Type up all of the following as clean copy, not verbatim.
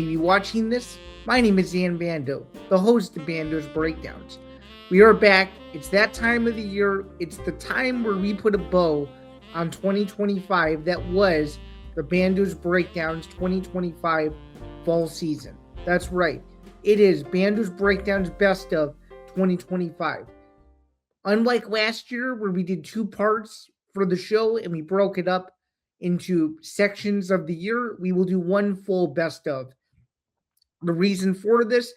may be watching this. My name is Zain Bando, the host of Bando's Breakdowns. We are back. It's that time of the year. It's the time where we put a bow on 2025 that was the Bando's Breakdowns 2025 fall season. That's right. It is Bando's Breakdowns Best of 2025. Unlike last year, where we did two parts for the show and we broke it up into sections of the year, we will do one full best of. The reason for this,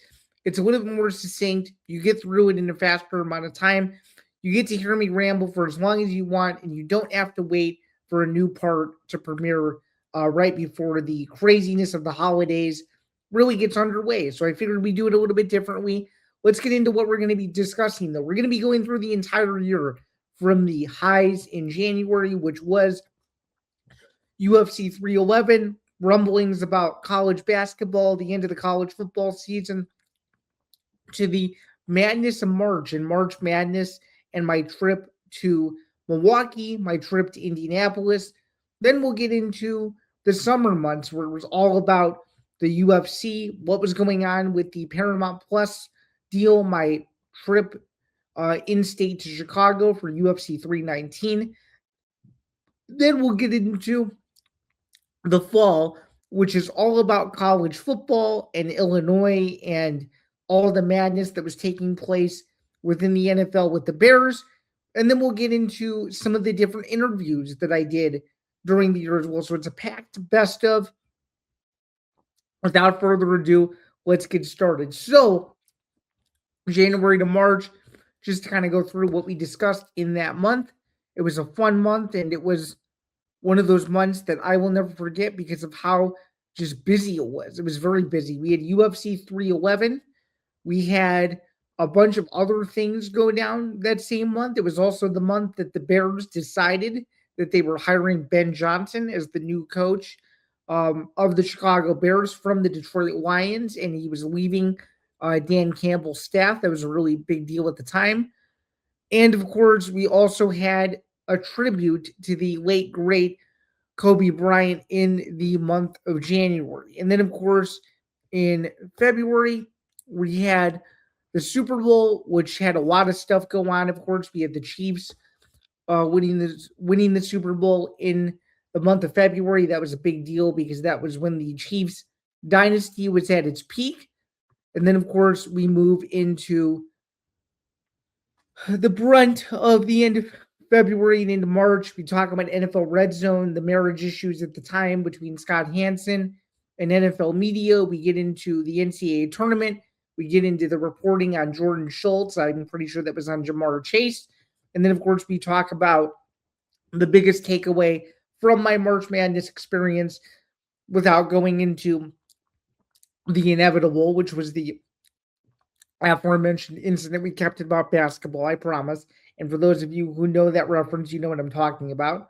it's a little bit more succinct. You get through it in a faster amount of time. You get to hear me ramble for as long as you want, and you don't have to wait for a new part to premiere right before the craziness of the holidays really gets underway. So I figured we do it a little bit differently. Let's get into what we're going to be discussing, though. We're going to be going through the entire year from the highs in January, which was UFC 311, rumblings about college basketball, the end of the college football season, to the madness of March and March Madness and my trip to Milwaukee, my trip to Indianapolis. Then we'll get into the summer months where it was all about the UFC, what was going on with the Paramount Plus deal, my trip in state to Chicago for UFC 319. Then we'll get into the fall, which is all about college football and Illinois and all the madness that was taking place within the NFL with the Bears. And then we'll get into some of the different interviews that I did during the year as well. So it's a packed best of. Without further ado, let's get started. So, January to March, just to kind of go through what we discussed in that month. It was a fun month, and it was one of those months that I will never forget because of how just busy it was. It was very busy. We had UFC 311. We had a bunch of other things go down that same month. It was also the month that the Bears decided that they were hiring Ben Johnson as the new coach of the Chicago Bears from the Detroit Lions, and he was leaving Dan Campbell's staff. That was a really big deal at the time. And of course, we also had a tribute to the late, great Kobe Bryant in the month of January. And then, of course, in February, we had the Super Bowl, which had a lot of stuff go on. Of course, we had the Chiefs winning the Super Bowl in the month of February. That was a big deal because that was when the Chiefs dynasty was at its peak. And then, of course, we move into the brunt of the end of February and into March. We talk about NFL Red Zone, the marriage issues at the time between Scott Hansen and NFL media. We get into the NCAA tournament. We get into the reporting on Jordan Schultz. I'm pretty sure that was on Jamar Chase. And then, of course, we talk about the biggest takeaway from my March Madness experience without going into the inevitable, which was the aforementioned incident we kept about basketball, I promise. And for those of you who know that reference, you know what I'm talking about.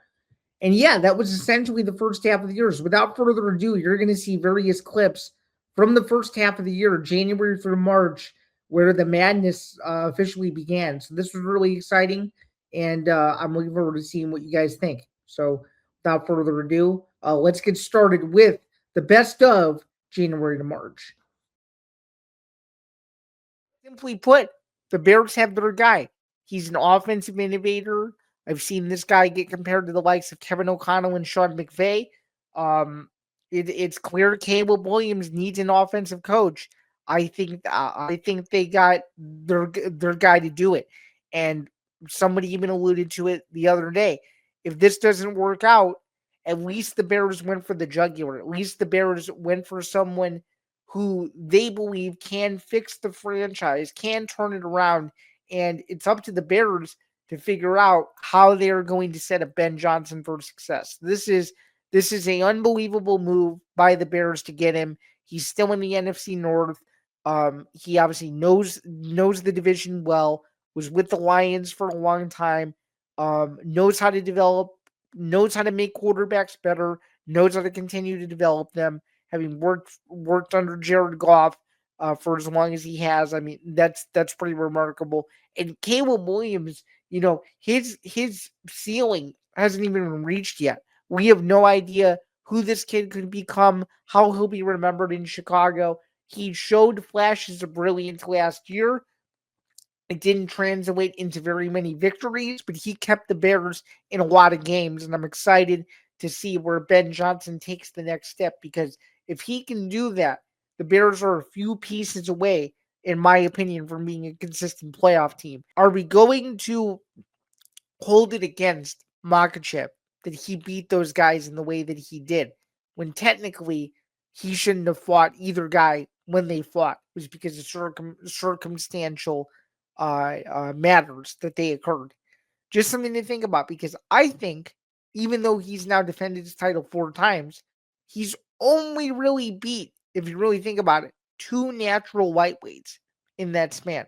And yeah, that was essentially the first half of the year. So without further ado, you're going to see various clips from the first half of the year, January through March, where the madness officially began. So this was really exciting, and I'm looking forward to seeing what you guys think. So without further ado, let's get started with the best of January to March. Simply put, the Bears have their guy. He's an offensive innovator. I've seen this guy get compared to the likes of Kevin O'Connell and Sean McVay. It's clear Caleb Williams needs an offensive coach. I think they got their guy to do it. And somebody even alluded to it the other day. If this doesn't work out, at least the Bears went for the jugular. At least the Bears went for someone who they believe can fix the franchise, can turn it around, and it's up to the Bears to figure out how they are going to set up Ben Johnson for success. This is an unbelievable move by the Bears to get him. He's still in the NFC North. He obviously knows the division well, was with the Lions for a long time, knows how to develop, knows how to make quarterbacks better, knows how to continue to develop them, having worked under Jared Goff for as long as he has. I mean, that's pretty remarkable. And Caleb Williams, you know, his ceiling hasn't even been reached yet. We have no idea who this kid could become, how he'll be remembered in Chicago. He showed flashes of brilliance last year. It didn't translate into very many victories, but he kept the Bears in a lot of games, and I'm excited to see where Ben Johnson takes the next step, because if he can do that, the Bears are a few pieces away, in my opinion, from being a consistent playoff team. Are we going to hold it against Makachev that he beat those guys in the way that he did, when technically he shouldn't have fought either guy when they fought? It was because of circumstantial matters that they occurred. Just something to think about, because I think even though he's now defended his title 4 times, he's only really beat, if you really think about it, 2 natural lightweights in that span.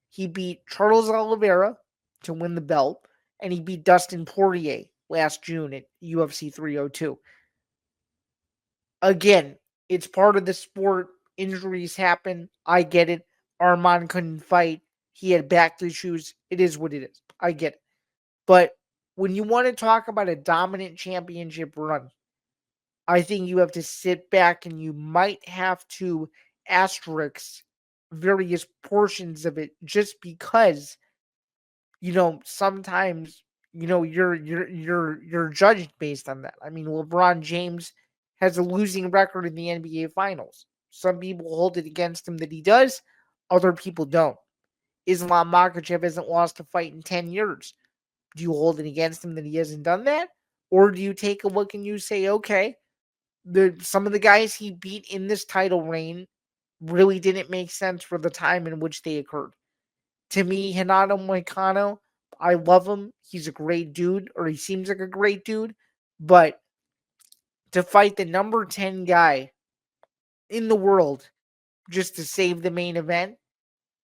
He beat Charles Oliveira to win the belt, and he beat Dustin Poirier last June at UFC 302. Again, it's part of the sport. Injuries happen. I get it. Arman couldn't fight. He had back issues. It is what it is. I get it. But when you want to talk about a dominant championship run, I think you have to sit back and you might have to asterisk various portions of it, just because sometimes you're judged based on that. I mean, LeBron James has a losing record in the NBA Finals. Some people hold it against him that he does, other people don't. Islam Makhachev hasn't lost a fight in 10 years. Do you hold it against him that he hasn't done that? Or do you take a look and you say, okay, some of the guys he beat in this title reign really didn't make sense for the time in which they occurred? To me, Renato Moicano, I love him. He's a great dude, or he seems like a great dude. But to fight the number 10 guy in the world just to save the main event,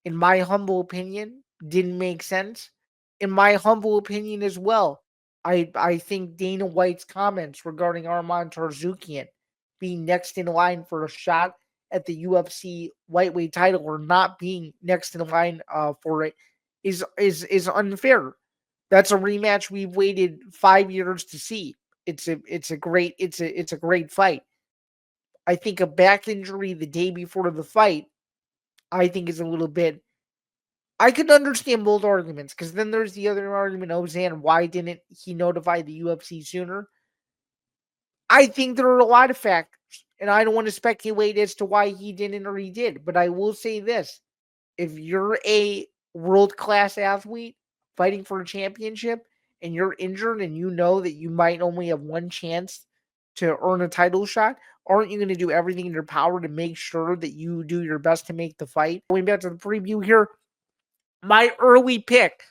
in my humble opinion, didn't make sense. In my humble opinion as well, I think Dana White's comments regarding Arman Tarzukian being next in line for a shot at the UFC lightweight title, or not being next in line for it, is unfair. That's a rematch we've waited 5 years to see. It's a great fight. I think a back injury the day before the fight, I think, is a little bit. I could understand both arguments, because then there's the other argument, oh, Zan, why didn't he notify the UFC sooner? I think there are a lot of factors, and I don't want to speculate as to why he didn't or he did, but I will say this. If you're a world-class athlete fighting for a championship and you're injured and you know that you might only have one chance to earn a title shot, aren't you going to do everything in your power to make sure that you do your best to make the fight? Going back to the preview here, my early pick,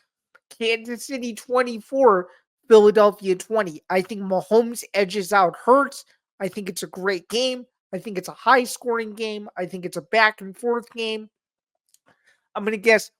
Kansas City 24, Philadelphia 20. I think Mahomes edges out Hurts. I think it's a great game. I think it's a high-scoring game. I think it's a back-and-forth game. I'm going to guess,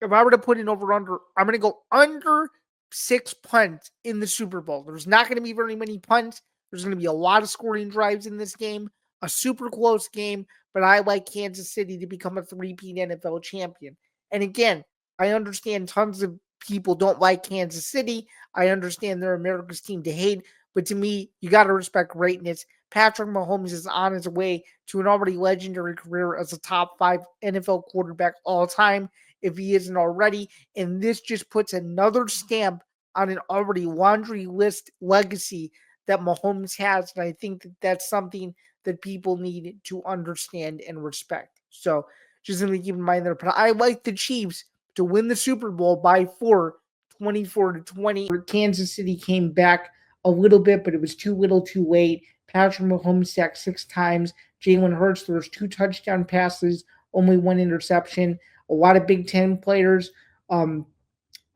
if I were to put an over-under, I'm going to go under 6 punts in the Super Bowl. There's not going to be very many punts. There's going to be a lot of scoring drives in this game. A super close game, but I like Kansas City to become a three-peat NFL champion. And again, I understand tons of people don't like Kansas City. I understand they're America's team to hate, but to me, you got to respect greatness. Patrick Mahomes is on his way to an already legendary career as a top 5 NFL quarterback all time, if he isn't already. And this just puts another stamp on an already laundry list legacy that Mahomes has. And I think that that's something that people need to understand and respect. So just something to keep in mind there. But I like the Chiefs to win the Super Bowl by 4, 24-20. Kansas City came back a little bit, but it was too little too late. Patrick Mahomes sacked 6 times. Jalen Hurts, there was 2 touchdown passes, only 1 interception. A lot of Big Ten players, some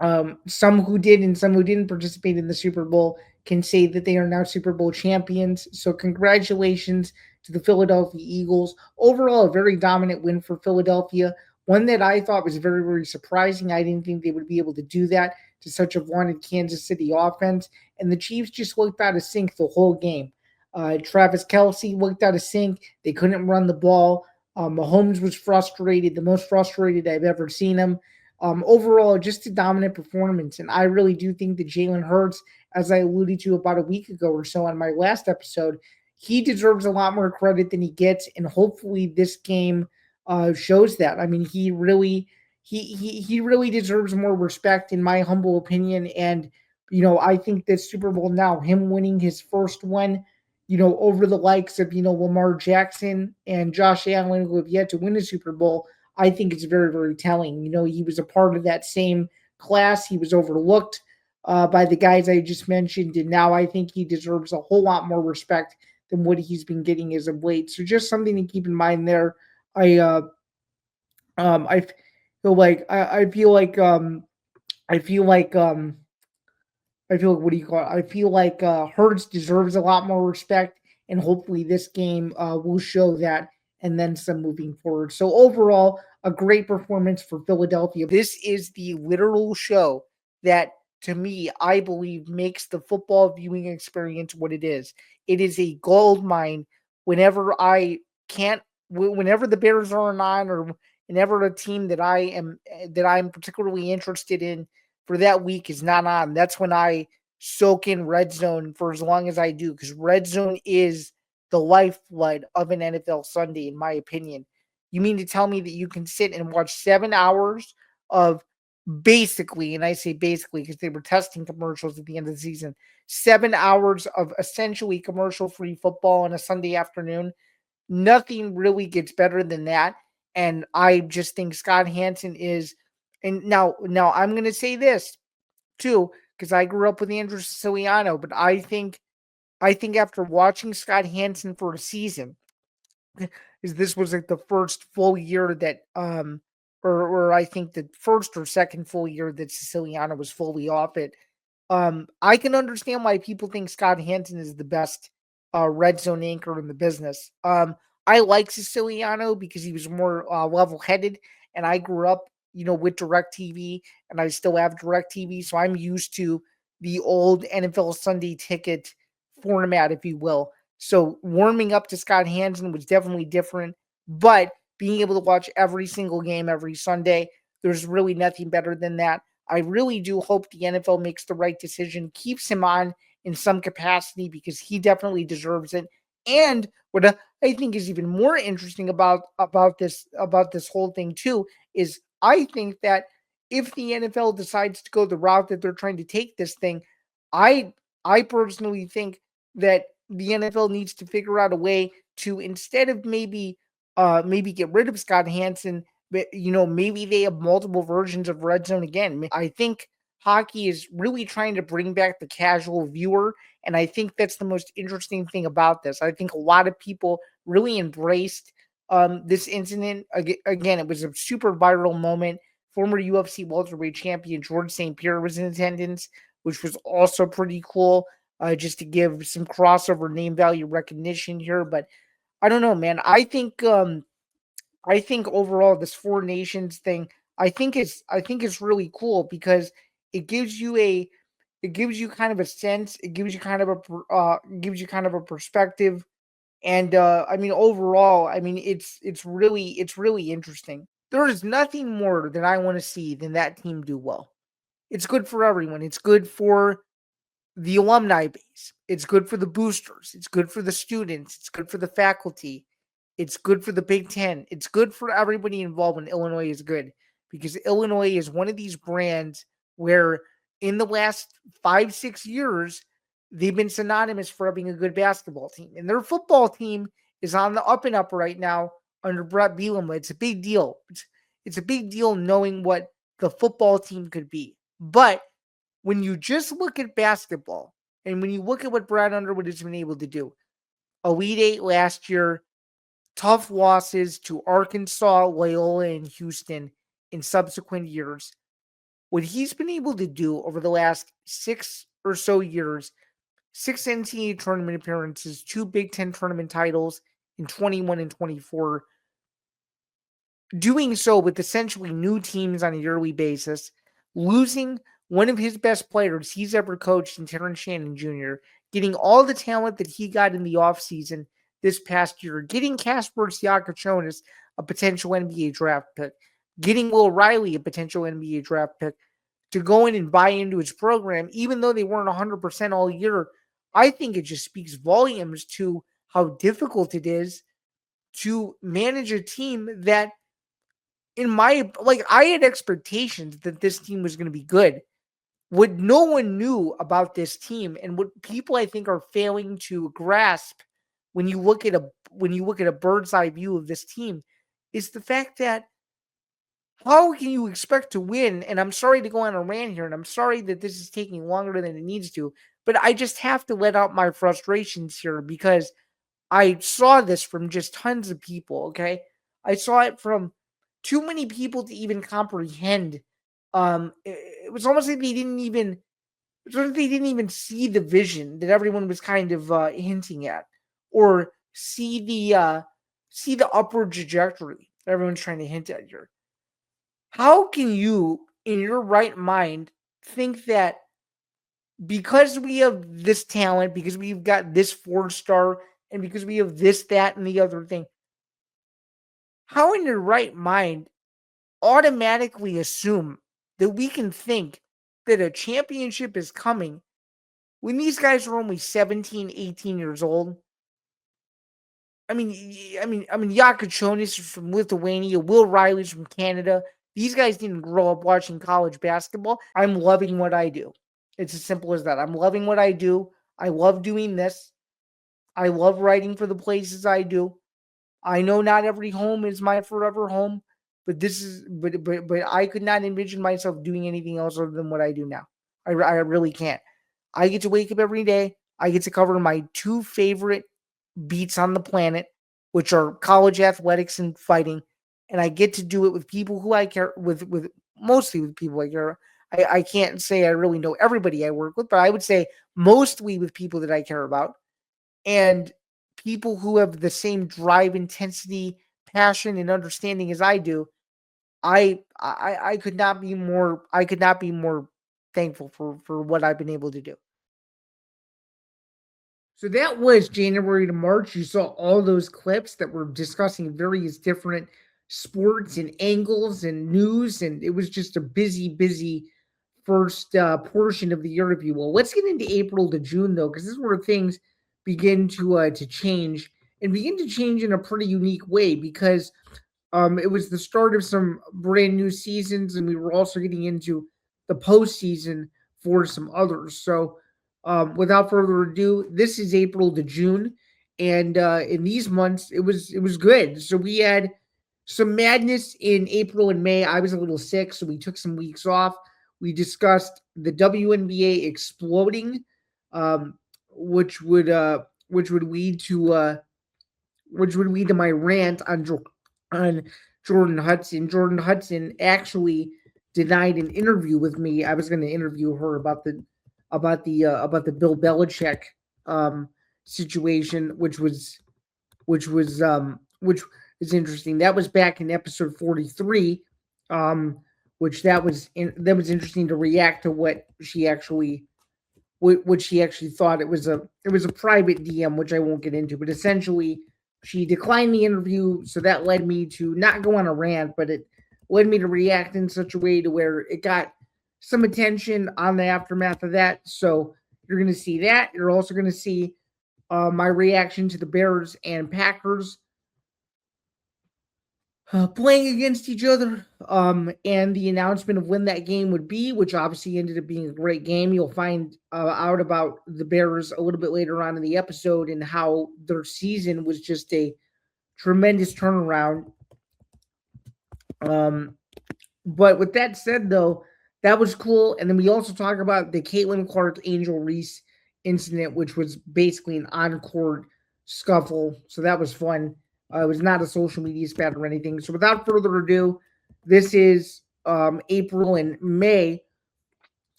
who did and some who didn't participate in the Super Bowl, can say that they are now Super Bowl champions. So congratulations to the Philadelphia Eagles. Overall, a very dominant win for Philadelphia. One that I thought was very, very surprising. I didn't think they would be able to do that to such a vaunted Kansas City offense. And the Chiefs just looked out of sync the whole game. Travis Kelce looked out of sync. They couldn't run the ball. Mahomes was frustrated, the most frustrated I've ever seen him. Overall, just a dominant performance. And I really do think that Jalen Hurts, as I alluded to about a week ago or so on my last episode, he deserves a lot more credit than he gets. And hopefully this game shows that. I mean, he really deserves more respect in my humble opinion. And, I think that Super Bowl now, him winning his first one, over the likes of, Lamar Jackson and Josh Allen, who have yet to win a Super Bowl, I think it's very, very telling. He was a part of that same class. He was overlooked by the guys I just mentioned, and now I think he deserves a whole lot more respect than what he's been getting as of late. So just something to keep in mind there. I I feel like I feel like I feel like I feel like what do you call it? I feel like Hurts deserves a lot more respect, and hopefully this game will show that, and then some moving forward. So overall, a great performance for Philadelphia. This is the literal show that, to me, I believe makes the football viewing experience what it is. It is a gold mine. Whenever I can't, whenever the Bears are on, or whenever a team that I'm particularly interested in for that week is not on, that's when I soak in Red Zone for as long as I do, because Red Zone is the lifeblood of an NFL Sunday, in my opinion. You mean to tell me that you can sit and watch 7 hours of basically, and I say basically because they were testing commercials at the end of the season, 7 hours of essentially commercial free football on a Sunday afternoon? Nothing really gets better than that. And I just think Scott Hanson is, and now I'm going to say this too, because I grew up with Andrew Siciliano, but I think after watching Scott Hanson for a season, is this was like the first full year that or I think the first or second full year that Siciliano was fully off it. I can understand why people think Scott Hanson is the best red zone anchor in the business. I like Siciliano because he was more level headed, and I grew up, with DirecTV, and I still have DirecTV, so I'm used to the old NFL Sunday ticket format, if you will. So warming up to Scott Hanson was definitely different, but being able to watch every single game every Sunday, there's really nothing better than that. I really do hope the NFL makes the right decision, keeps him on in some capacity, because he definitely deserves it. And what I think is even more interesting about this whole thing too is I think that if the NFL decides to go the route that they're trying to take this thing, I I personally think that the NFL needs to figure out a way to, instead of maybe get rid of Scott Hanson, but maybe they have multiple versions of Red Zone again. I think hockey is really trying to bring back the casual viewer, and I think that's the most interesting thing about this. I think a lot of people really embraced this incident. Again, it was a super viral moment. Former UFC welterweight champion George St. Pierre was in attendance, which was also pretty cool. Just to give some crossover name value recognition here, but I don't know, man. I think overall this four nations thing, I think is really cool, because it gives you a it gives you kind of a sense, it gives you kind of a perspective, and I mean overall, I mean it's really interesting. There is nothing more that I want to see than that team do well. It's good for everyone. It's good for the alumni base. It's good for the boosters. It's good for the students. It's good for the faculty. It's good for the Big Ten. It's good for everybody involved when Illinois is good, because Illinois is one of these brands where in the last 5, 6 years, they've been synonymous for having a good basketball team. And their football team is on the up and up right now under Brett Bielema. It's a big deal. It's a big deal knowing what the football team could be. But when you just look at basketball, and when you look at what Brad Underwood has been able to do, Elite Eight last year, tough losses to Arkansas, Loyola, and Houston in subsequent years. What he's been able to do over the last 6 or so years, 6 NCAA tournament appearances, 2 Big Ten tournament titles in 21 and 24, doing so with essentially new teams on a yearly basis, losing one of his best players he's ever coached in Terrence Shannon Jr., getting all the talent that he got in the offseason this past year, getting Kasper Siakachonis, a potential NBA draft pick, getting Will Riley, a potential NBA draft pick, to go in and buy into his program, even though they weren't 100% all year. I think it just speaks volumes to how difficult it is to manage a team that, in my, like, I had expectations that this team was going to be good. What no one knew about this team, and what people I think are failing to grasp when you look at a bird's eye view of this team, is the fact that how can you expect to win? And I'm sorry to go on a rant here, and I'm sorry that this is taking longer than it needs to, but I just have to let out my frustrations here because I saw this from just tons of people. Okay, I saw it from too many people to even comprehend. It was almost like they didn't even see the vision that everyone was kind of hinting at, or see the upward trajectory that everyone's trying to hint at here. How can you, in your right mind, think that because we have this talent, because we've got this 4 star, and because we have this, that, and the other thing, how in your right mind automatically assume that we can think that a championship is coming when these guys are only 17, 18 years old? Yakuchonis is from Lithuania, Will Riley's from Canada. These guys didn't grow up watching college basketball. I'm loving what I do. It's as simple as that. I'm loving what I do. I love doing this. I love writing for the places I do. I know not every home is my forever home, but but I could not envision myself doing anything else other than what I do now. I really can't. I get to wake up every day. I get to cover my 2 favorite beats on the planet, which are college athletics and fighting, and I get to do it with people who I care with mostly with people I care. I can't say I really know everybody I work with, but I would say mostly with people that I care about, and people who have the same drive, intensity, passion, and understanding as I do. I could not be more thankful for what I've been able to do. So that was January to March. You saw all those clips that were discussing various different sports and angles and news, and it was just a busy first portion of the year, if you will. Let's get into April to June though, because this is where things begin to change, and begin to change in a pretty unique way, because it was the start of some brand new seasons, and we were also getting into the postseason for some others. So, without further ado, this is April to June, and in these months, it was good. So we had some madness in April and May. I was a little sick, so we took some weeks off. We discussed the WNBA exploding, um, which would uh, which would lead to my rant on Jordan Hudson. Jordan Hudson actually denied an interview with me. I was going to interview her about the Bill Belichick um, situation, which is interesting. That was back in episode 43, um, which that was interesting to react to what she actually thought. It was a private DM, which I won't get into, but essentially she declined the interview, so that led me to not go on a rant, but it led me to react in such a way to where it got some attention on the aftermath of that. So you're going to see that. You're also going to see my reaction to the Bears and Packers playing against each other, and the announcement of when that game would be, which obviously ended up being a great game. You'll find out about the Bears a little bit later on in the episode, and how their season was just a tremendous turnaround. Um, but with that said, though, that was cool. And then we also talk about the Caitlin Clark Angel Reese incident, which was basically an on-court scuffle. So that was fun. It was not a social media spat or anything. So without further ado, this is April and May.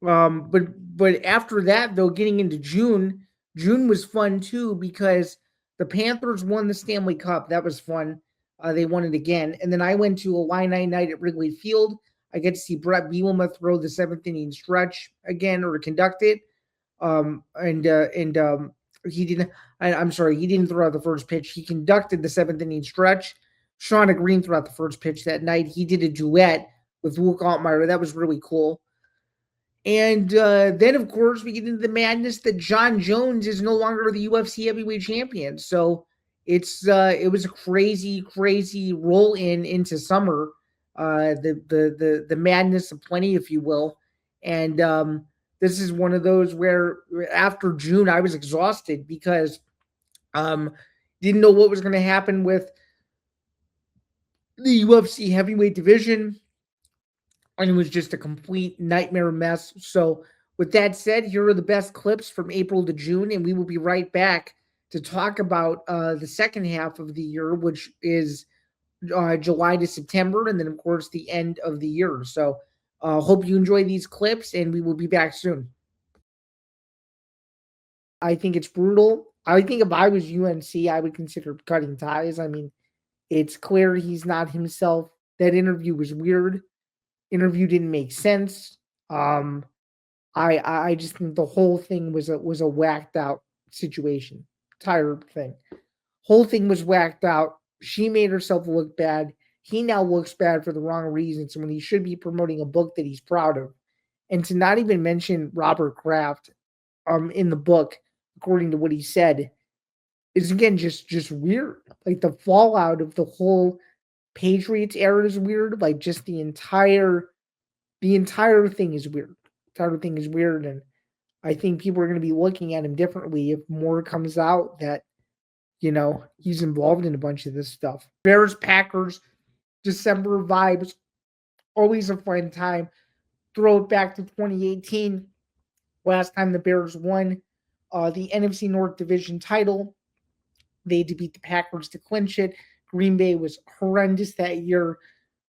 But after that, though, getting into June, June was fun too, because the Panthers won the Stanley Cup. That was fun. They won it again, and then I went to a Illini night at Wrigley Field. I get to see Brett Bielema throw the 7th inning stretch again, or conduct it. And he didn't. I'm sorry, he didn't throw out the first pitch. He conducted the 7th inning stretch. Shauna Green threw out the first pitch that night. He did a duet with Luke Altmaier. That was really cool. And then, of course, we get into the madness that John Jones is no longer the UFC heavyweight champion. So it was a crazy, crazy roll into summer, the madness of plenty, if you will. And this is one of those where after June I was exhausted because um, didn't know what was going to happen with the UFC heavyweight division, and it was just a complete nightmare mess. So, with that said, here are the best clips from April to June, and we will be right back to talk about the second half of the year, which is July to September, and then, of course, the end of the year. So, hope you enjoy these clips, and we will be back soon. I think it's brutal. I think if I was UNC, I would consider cutting ties. I mean, it's clear he's not himself. That interview was weird. Interview didn't make sense. Um, I just think the whole thing was a whacked out situation. Entire thing. Whole thing was whacked out. She made herself look bad. He now looks bad for the wrong reasons when he should be promoting a book that he's proud of. And to not even mention Robert Kraft in the book, according to what he said, is again just weird. Like the fallout of the whole Patriots era is weird. Like just the entire thing is weird. The entire thing is weird, and I think people are going to be looking at him differently if more comes out that he's involved in a bunch of this stuff. Bears Packers December vibes, always a fun time. Throw it back to 2018, last time the Bears won the NFC North Division title. They had to beat the Packers to clinch it. Green Bay was horrendous that year.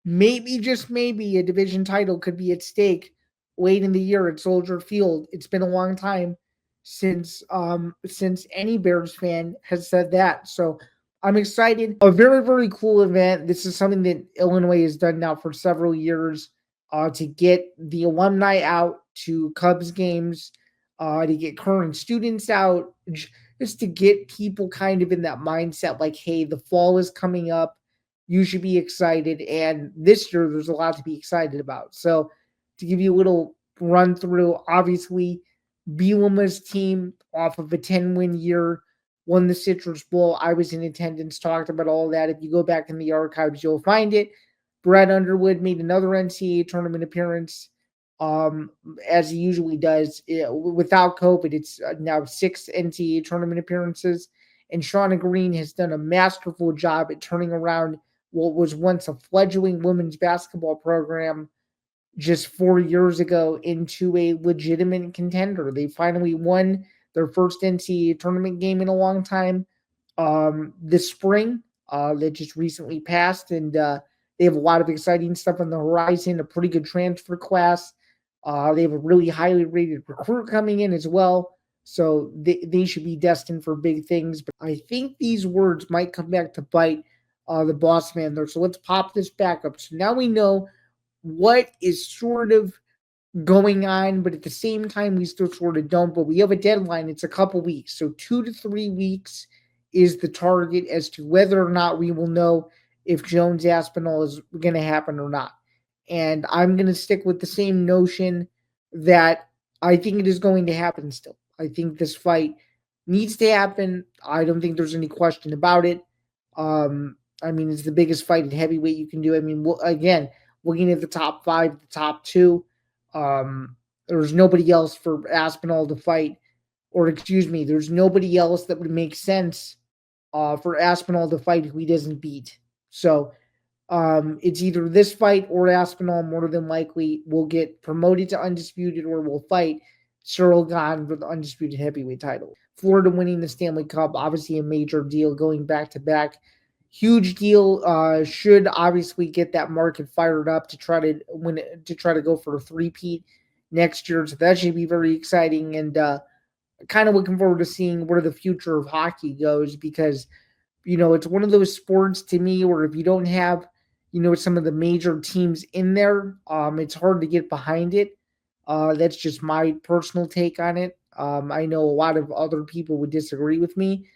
Maybe, just maybe, a division title could be at stake late in the year at Soldier Field. It's been a long time since any Bears fan has said that. So I'm excited. A very, very cool event. This is something that Illinois has done now for several years to get the alumni out to Cubs games, to get current students out, just to get people kind of in that mindset like, hey, the fall is coming up. You should be excited. And this year, there's a lot to be excited about. So, to give you a little run through, obviously, Bielema's team, off of a 10-win year, won the Citrus Bowl. I was in attendance, talked about all that. If you go back in the archives, you'll find it. Brad Underwood made another NCAA tournament appearance, as he usually does. Without COVID, it's now 6 NCAA tournament appearances. And Shauna Green has done a masterful job at turning around what was once a fledgling women's basketball program just 4 years ago into a legitimate contender. They finally won their first NCAA tournament game in a long time this spring that just recently passed. And they have a lot of exciting stuff on the horizon, a pretty good transfer class. They have a really highly rated recruit coming in as well. So they should be destined for big things. But I think these words might come back to bite the boss man there. So let's pop this back up. So now we know what is sort of going on, but at the same time, we still sort of don't. But we have a deadline. It's a couple weeks. So 2 to 3 weeks is the target as to whether or not we will know if Jones Aspinall is going to happen or not. And I'm going to stick with the same notion that I think it is going to happen still. I think this fight needs to happen. I don't think there's any question about it. I mean, it's the biggest fight at heavyweight you can do. I mean, again, looking at the top 5, the top 2, there's nobody else for Aspinall to fight. Or, excuse me, there's nobody else that would make sense for Aspinall to fight who he doesn't beat. So, it's either this fight or Aspinall more than likely will get promoted to undisputed or will fight Cyril Gane for the undisputed heavyweight title. Florida winning the Stanley Cup, obviously a major deal going back to back. Huge deal. Should obviously get that market fired up to try to win, to try to go for a three-peat next year. So that should be very exciting, and kind of looking forward to seeing where the future of hockey goes, because it's one of those sports to me where if you don't have some of the major teams in there, it's hard to get behind it. That's just my personal take on it. I know a lot of other people would disagree with me,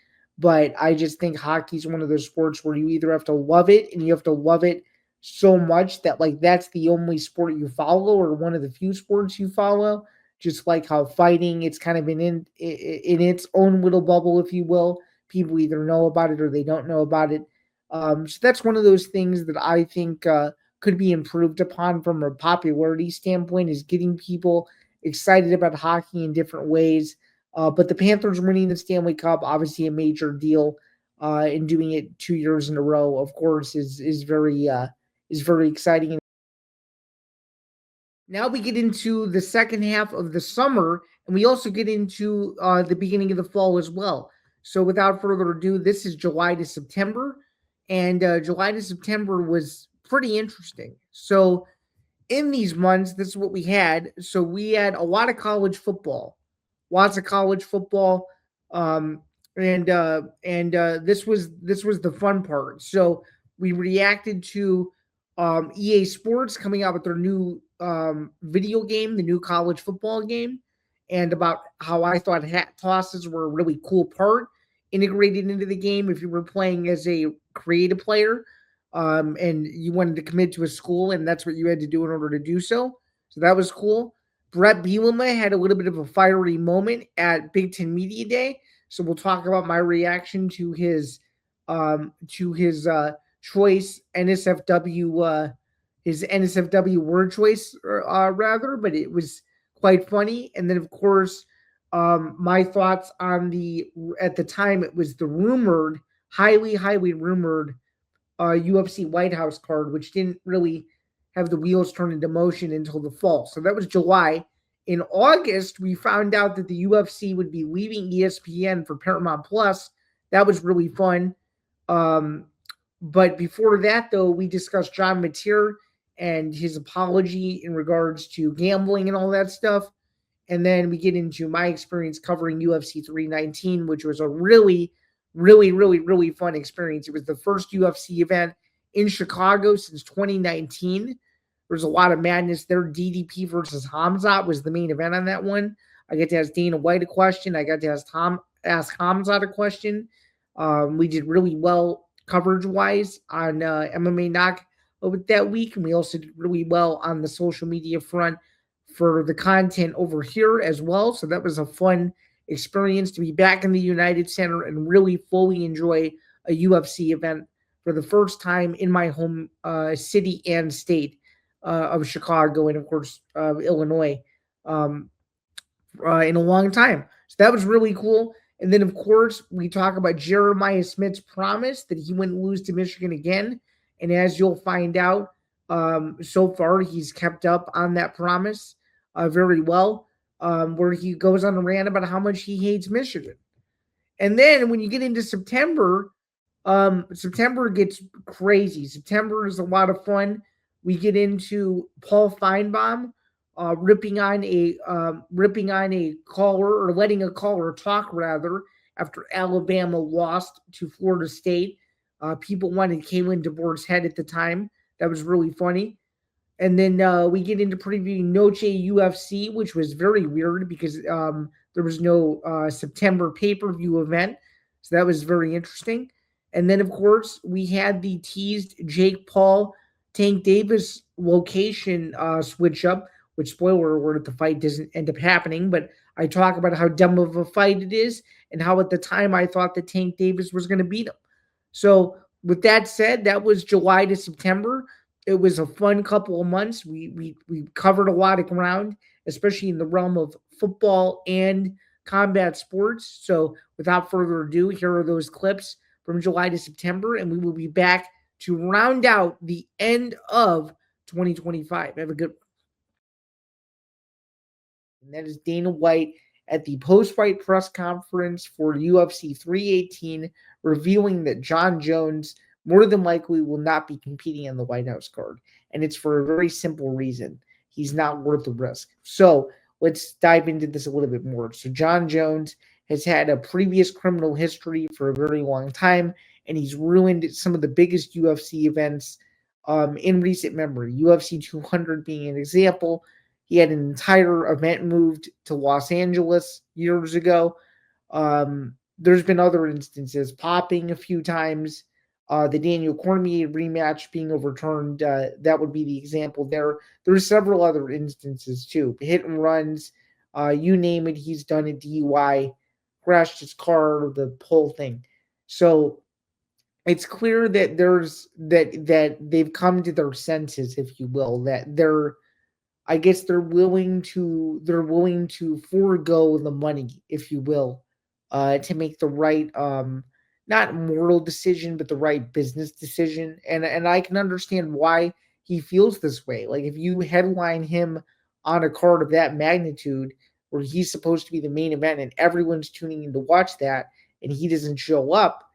but I just think hockey's one of those sports where you either have to love it and you have to love it so much that like that's the only sport you follow or one of the few sports you follow. Just like how fighting, it's kind of in its own little bubble, if you will. People either know about it or they don't know about it. So that's one of those things that I think could be improved upon from a popularity standpoint is getting people excited about hockey in different ways. But the Panthers winning the Stanley Cup, obviously a major deal, and doing it 2 years in a row, of course, is very exciting. Now we get into the second half of the summer, and we also get into the beginning of the fall as well. So without further ado, this is July to September, and July to September was pretty interesting. So in these months, this is what we had. So we had a lot of college football, lots of college football, um, and this was the fun part. So we reacted to EA Sports coming out with their new video game, the new college football game, and about how I thought hat tosses were a really cool part integrated into the game if you were playing as a creative player and you wanted to commit to a school, and that's what you had to do in order to do so. So that was cool. Brett Bielema had a little bit of a fiery moment at Big Ten Media Day, so we'll talk about my reaction to his choice his NSFW word choice rather, but it was quite funny. And then of course, my thoughts on the at the time it was the rumored, highly rumored UFC White House card, which didn't really have the wheels turn into motion until the fall. So that was July. In August, we found out that the UFC would be leaving ESPN for Paramount Plus. That was really fun. Um, but before that, though, we discussed John Mateer and his apology in regards to gambling and all that stuff. And then we get into my experience covering UFC 319, which was a really fun experience. It was the first UFC event in Chicago since 2019. There was a lot of madness there. DDP versus Hamzat was the main event on that one. I got to ask Dana White a question. I got to ask Hamzat a question. We did really well coverage wise on MMA Knock over that week, and we also did really well on the social media front for the content over here as well. So that was a fun experience to be back in the United Center and really fully enjoy a UFC event for the first time in my home city and state of Chicago and, of course, Illinois um, in a long time. So that was really cool. And then, of course, we talk about Jeremiah Smith's promise that he wouldn't lose to Michigan again. And as you'll find out, so far he's kept up on that promise very well, where he goes on a rant about how much he hates Michigan. And then when you get into September, September gets crazy. September is a lot of fun. We get into Paul Feinbaum ripping on a caller or letting a caller talk rather after Alabama lost to Florida State. People wanted Kalen DeBoer's head at the time. That was really funny. And then we get into previewing Noche UFC, which was very weird because there was no September pay-per-view event. So that was very interesting. And then, of course, we had the teased Jake Paul, Tank Davis location switch up, which, spoiler alert, the fight doesn't end up happening. But I talk about how dumb of a fight it is and how at the time I thought that Tank Davis was going to beat him. So with that said, that was July to September. It was a fun couple of months. We covered a lot of ground, especially in the realm of football and combat sports. So without further ado, here are those clips from July to September, and we will be back to round out the end of 2025. Have a good one. And that is Dana White at the post-fight press conference for UFC 318, revealing that John Jones more than likely will not be competing on the White House card. And it's for a very simple reason. He's not worth the risk. So let's dive into this a little bit more. So John Jones has had a previous criminal history for a very long time, and he's ruined some of the biggest UFC events in recent memory. UFC 200 being an example. He had an entire event moved to Los Angeles years ago. there's been other instances popping a few times. The Daniel Cormier rematch being overturned, that would be the example there. There's several other instances too. Hit and runs, you name it, he's done a DUI, crashed his car, the whole thing. So it's clear that that they've come to their senses, if you will, that I guess they're willing to forego the money, if you will, to make the right not moral decision, but the right business decision. And I can understand why he feels this way. Like if you headline him on a card of that magnitude, where he's supposed to be the main event and everyone's tuning in to watch that, and he doesn't show up,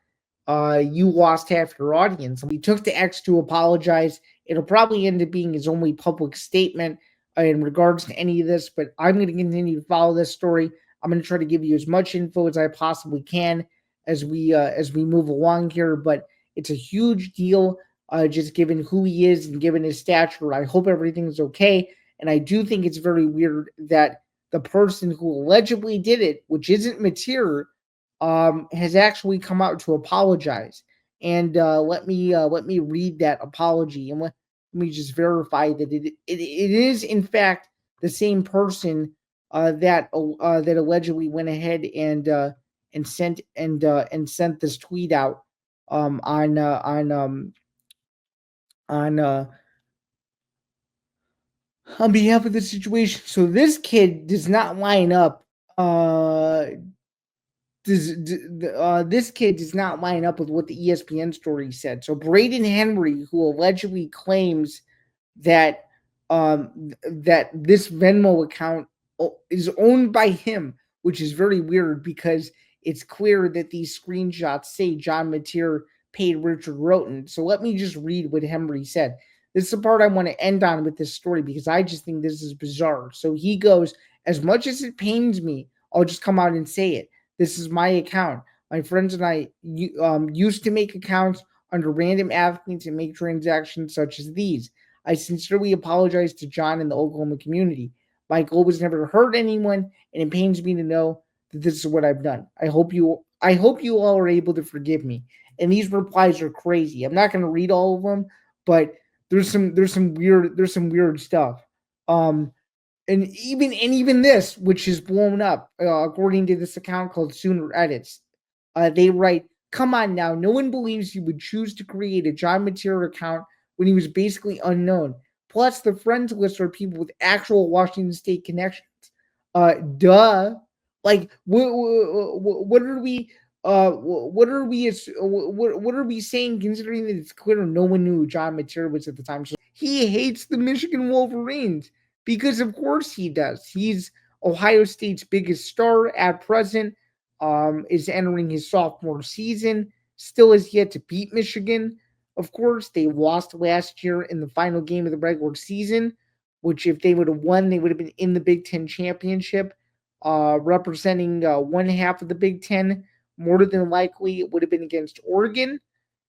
you lost half your audience. He took to X to apologize. It'll probably end up being his only public statement in regards to any of this, but I'm going to continue to follow this story. I'm going to try to give you as much info as I possibly can as we move along here. But it's a huge deal, just given who he is and given his stature. I hope everything's okay, and I do think it's very weird that the person who allegedly did it, which isn't Mateer, has actually come out to apologize. And let me read that apology, and let me just verify that it is in fact the same person that allegedly went ahead and sent this tweet out um, on uh, on um, on on behalf of the situation. So this kid does not line up. This kid does not line up with what the ESPN story said. So Braden Henry, who allegedly claims that that this Venmo account is owned by him, which is very weird because it's clear that these screenshots say John Mateer paid Richard Roten. So let me just read what Henry said. This is the part I want to end on with this story because I just think this is bizarre. So he goes, as much as it pains me, I'll just come out and say it. This is my account. My friends and I used to make accounts under random athletes and make transactions such as these. I sincerely apologize to John and the Oklahoma community. My goal was never to hurt anyone, and it pains me to know that this is what I've done. I hope you all are able to forgive me. And these replies are crazy. I'm not going to read all of them, but there's some weird stuff. Um, and even this, which is blown up, according to this account called Sooner Edits, they write, "Come on now, no one believes you would choose to create a John Mateer account when he was basically unknown. Plus, the friends list are people with actual Washington State connections. Duh. Like, what are we? What are we saying? Considering that it's clear no one knew who John Mateer was at the time. So he hates the Michigan Wolverines because, of course, he does. He's Ohio State's biggest star at present. Is entering his sophomore season. Still has yet to beat Michigan. Of course, they lost last year in the final game of the regular season, which if they would have won, they would have been in the Big Ten championship, representing one half of the Big Ten. More than likely, it would have been against Oregon,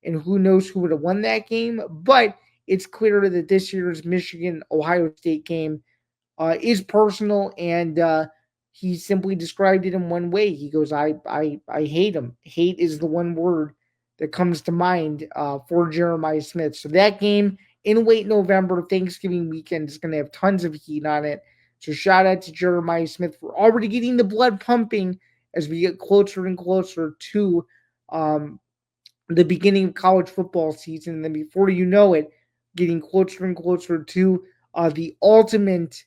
and who knows who would have won that game. But it's clear that this year's Michigan Ohio State game is personal, and he simply described it in one way. He goes, I hate him. Hate is the one word that comes to mind for Jeremiah Smith. So that game in late November, Thanksgiving weekend, is going to have tons of heat on it. So shout out to Jeremiah Smith for already getting the blood pumping as we get closer and closer to um, the beginning of college football season. And then before you know it, getting closer and closer to the ultimate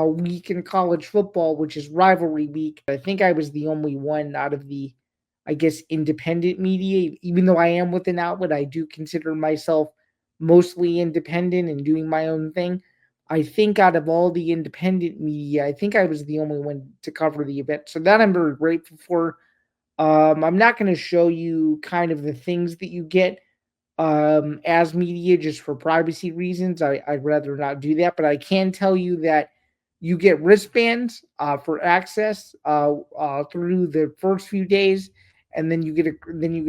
week in college football, which is rivalry week. I think I was the only one out of the, I guess, independent media. Even though I am with an outlet, I do consider myself mostly independent and doing my own thing. I think out of all the independent media, I think I was the only one to cover the event. So that I'm very grateful for. I'm not going to show you kind of the things that you get as media just for privacy reasons. I'd rather not do that, but I can tell you that you get wristbands for access through the first few days, and then you get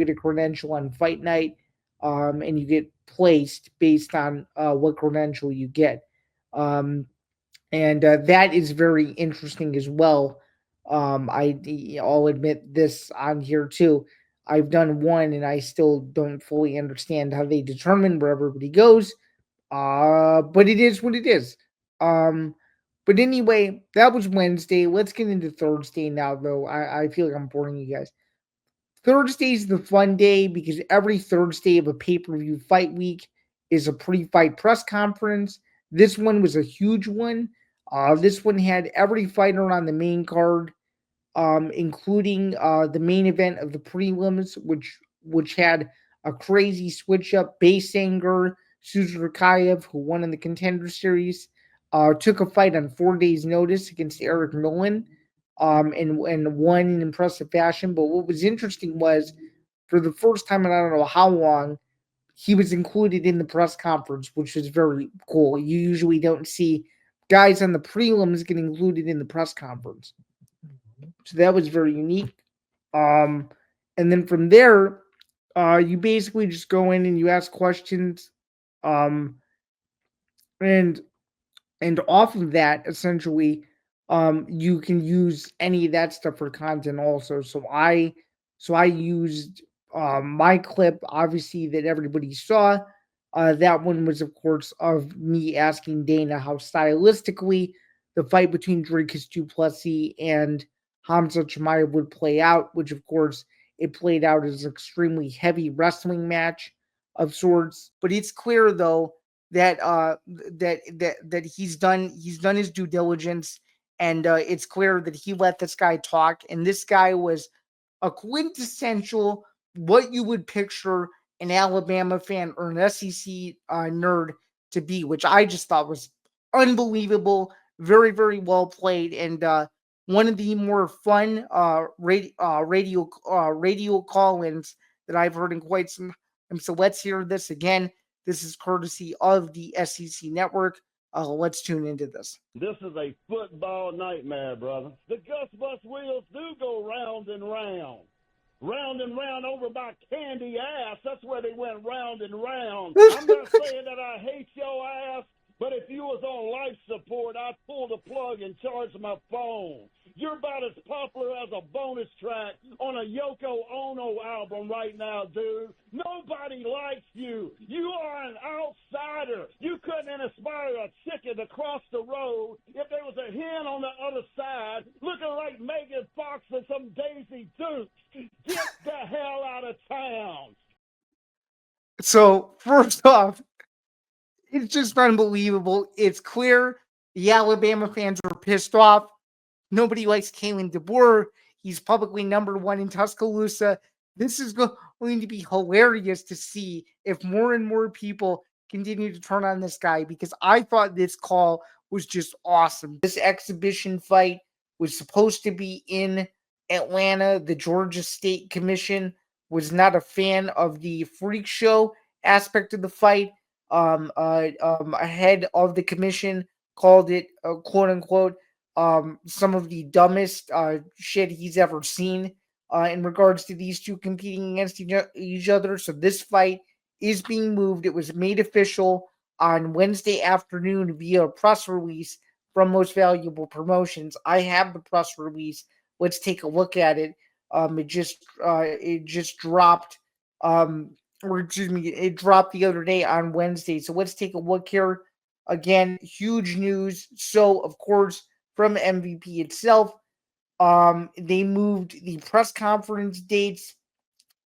a credential on fight night, and you get placed based on what credential you get. Um, and that is very interesting as well. I'll admit this on here too. I've done one, and I still don't fully understand how they determine where everybody goes. But it is what it is. Um, but anyway, that was Wednesday. Let's get into Thursday now, though. I feel like I'm boring you guys. Thursday's the fun day because every Thursday of a pay per view fight week is a pre fight press conference. This one was a huge one. This one had every fighter on the main card, including the main event of the prelims, which had a crazy switch up. Baysanger Suzurkayev, who won in the Contender Series, took a fight on 4 days' notice against Eric Nolan, and won in impressive fashion. But what was interesting was, for the first time in I don't know how long, he was included in the press conference, which was very cool. You usually don't see guys on the prelims get included in the press conference. So that was very unique. Um, and then from there, you basically just go in and you ask questions, um, and off of that, essentially, you can use any of that stuff for content also. So I used my clip, obviously, that everybody saw. That one was, of course, of me asking Dana how stylistically the fight between Dricus Duplessis and Hamza Chimaev would play out, which, of course, it played out as an extremely heavy wrestling match of sorts. But it's clear, though, that he's done his due diligence, and it's clear that he let this guy talk, and this guy was a quintessential what you would picture an Alabama fan or an SEC nerd to be, which I just thought was unbelievable, very very well played, and one of the more fun radio call-ins that I've heard in quite some time. So let's hear this again. This is courtesy of the SEC Network. Let's tune into this. This is a football nightmare, brother. The Gus Bus wheels do go round and round. Round and round over my candy ass. That's where they went round and round. I'm not saying that I hate your ass, but if you was on life support, I'd pull the plug and charge my phone. You're about as popular as a bonus track on a Yoko Ono album right now, dude. Nobody likes you. You are an outsider. You couldn't inspire a chicken across the road if there was a hen on the other side looking like Megan Fox and some Daisy Dukes. Get the hell out of town. So, first off, it's just unbelievable. It's clear the Alabama fans are pissed off. Nobody likes Kalen DeBoer. He's publicly number one in Tuscaloosa. This is going to be hilarious to see if more and more people continue to turn on this guy, because I thought this call was just awesome. This exhibition fight was supposed to be in Atlanta. The Georgia State Commission was not a fan of the freak show aspect of the fight. Ahead of the commission called it, quote unquote, some of the dumbest shit he's ever seen in regards to these two competing against each other. So this fight is being moved. It was made official on Wednesday afternoon via a press release from Most Valuable Promotions. I have the press release. Let's take a look at it. It just dropped. Or excuse me, it dropped the other day on Wednesday. So let's take a look here. Again, huge news. So of course, from MVP itself, they moved the press conference dates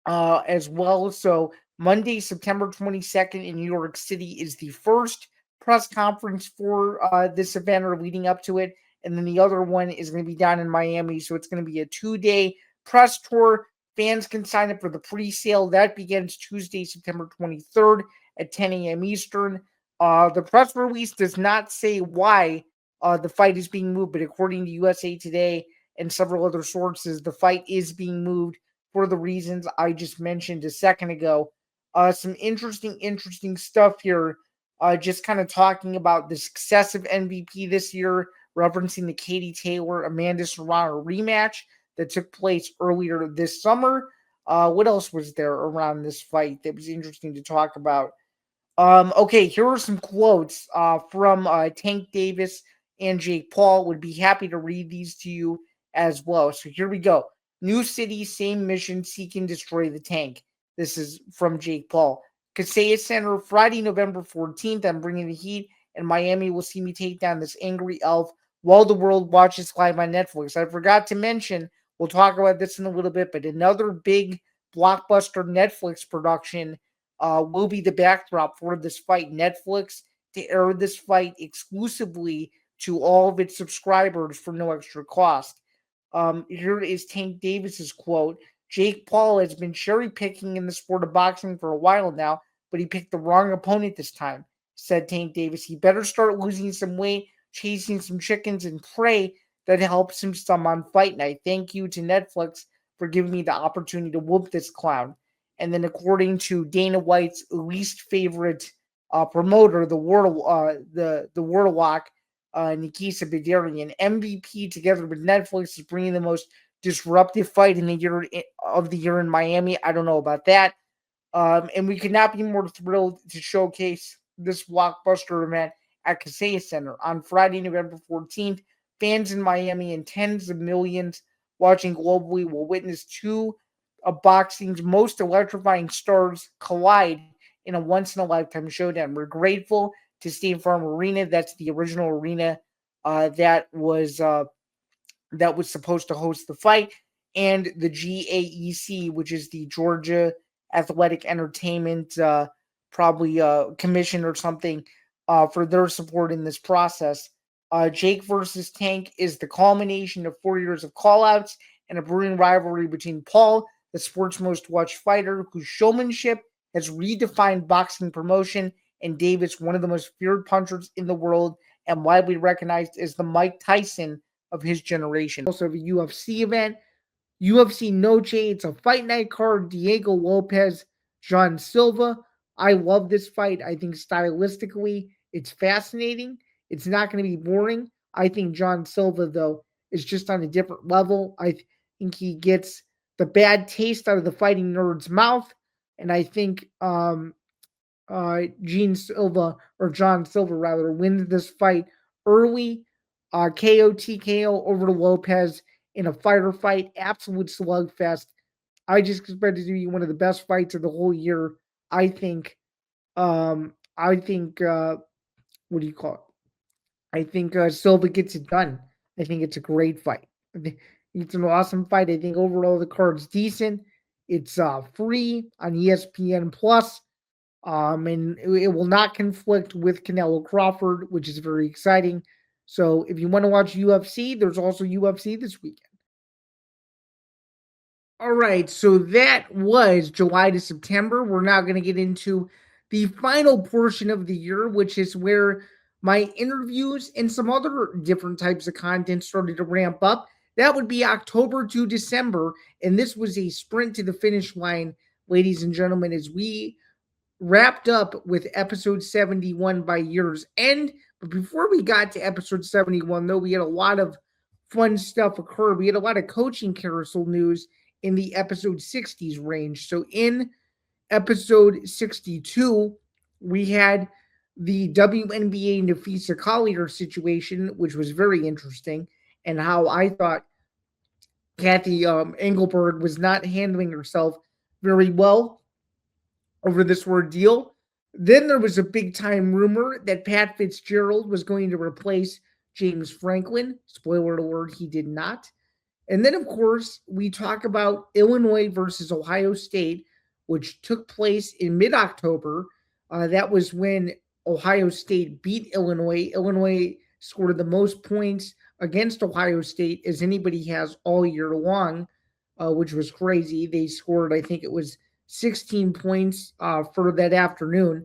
as well. So Monday, September 22nd in New York City is the first press conference for this event or leading up to it. And then the other one is going to be down in Miami. So it's going to be a 2-day press tour. Fans can sign up for the pre-sale. That begins Tuesday, September 23rd at 10 a.m. Eastern. The press release does not say why the fight is being moved, but according to USA Today and several other sources, the fight is being moved for the reasons I just mentioned a second ago. Some interesting stuff here. Just kind of talking about the success of MVP this year, referencing the Katie Taylor Amanda Serrano rematch that took place earlier this summer. What else was there around this fight that was interesting to talk about? Okay, here are some quotes from Tank Davis and Jake Paul. Would be happy to read these to you as well. So here we go. New city, same mission, seek and destroy the tank. This is from Jake Paul. Kaseya Center, Friday, November 14th. I'm bringing the heat, and Miami will see me take down this angry elf while the world watches live on Netflix. I forgot to mention, we'll talk about this in a little bit, but another big blockbuster Netflix production will be the backdrop for this fight. Netflix to air this fight exclusively to all of its subscribers for no extra cost. Here is Tank Davis's quote. Jake Paul has been cherry picking in the sport of boxing for a while now, but he picked the wrong opponent this time, said Tank Davis. He better start losing some weight, chasing some chickens, and pray that helps him some on fight night. Thank you to Netflix for giving me the opportunity to whoop this clown. And then, according to Dana White's least favorite promoter, the Warlock, Nikisa Bidarian, MVP together with Netflix is bringing the most disruptive fight in the year of the year in Miami. I don't know about that. And we could not be more thrilled to showcase this blockbuster event at Kaseya Center on Friday, November 14th. Fans in Miami and tens of millions watching globally will witness two of boxing's most electrifying stars collide in a once in a lifetime showdown. We're grateful to State Farm Arena. That's the original arena that was supposed to host the fight, and the GAEC, which is the Georgia Athletic Entertainment, probably commission or something, for their support in this process. Jake versus Tank is the culmination of 4 years of callouts and a brewing rivalry between Paul, the sport's most watched fighter, whose showmanship has redefined boxing promotion, and Davis, one of the most feared punchers in the world and widely recognized as the Mike Tyson of his generation. Also, a UFC event, UFC Noche. It's a fight night card. Diego Lopez, John Silva. I love this fight. I think stylistically, it's fascinating. It's not going to be boring. I think John Silva, though, is just on a different level. I think he gets the bad taste out of the fighting nerd's mouth. And I think Gene Silva, or John Silva rather, wins this fight early. KO TKO over to Lopez in a fighter fight, absolute slugfest. I just expect it to be one of the best fights of the whole year. I think. I think. What do you call it? I think Silva gets it done. I think it's a great fight. I think it's an awesome fight. I think overall the card's decent. It's free on ESPN Plus. And it will not conflict with Canelo Crawford, which is very exciting. So if you want to watch UFC, there's also UFC this weekend. All right, so that was July to September. We're now going to get into the final portion of the year, which is where my interviews and some other different types of content started to ramp up. That would be October to December, and this was a sprint to the finish line, ladies and gentlemen, as we wrapped up with episode 71 by year's end. But before we got to episode 71, though, we had a lot of fun stuff occur. We had a lot of coaching carousel news in the episode 60s range. So in episode 62, we had the WNBA Nafisa Collier situation, which was very interesting, and how I thought Kathy Engelberg was not handling herself very well over this ordeal. Then there was a big time rumor that Pat Fitzgerald was going to replace James Franklin. Spoiler alert, he did not. And then, of course, we talk about Illinois versus Ohio State, which took place in mid October. That was when Ohio State beat Illinois. Illinois scored the most points against Ohio State as anybody has all year long, which was crazy. They scored, I think it was 16 points for that afternoon.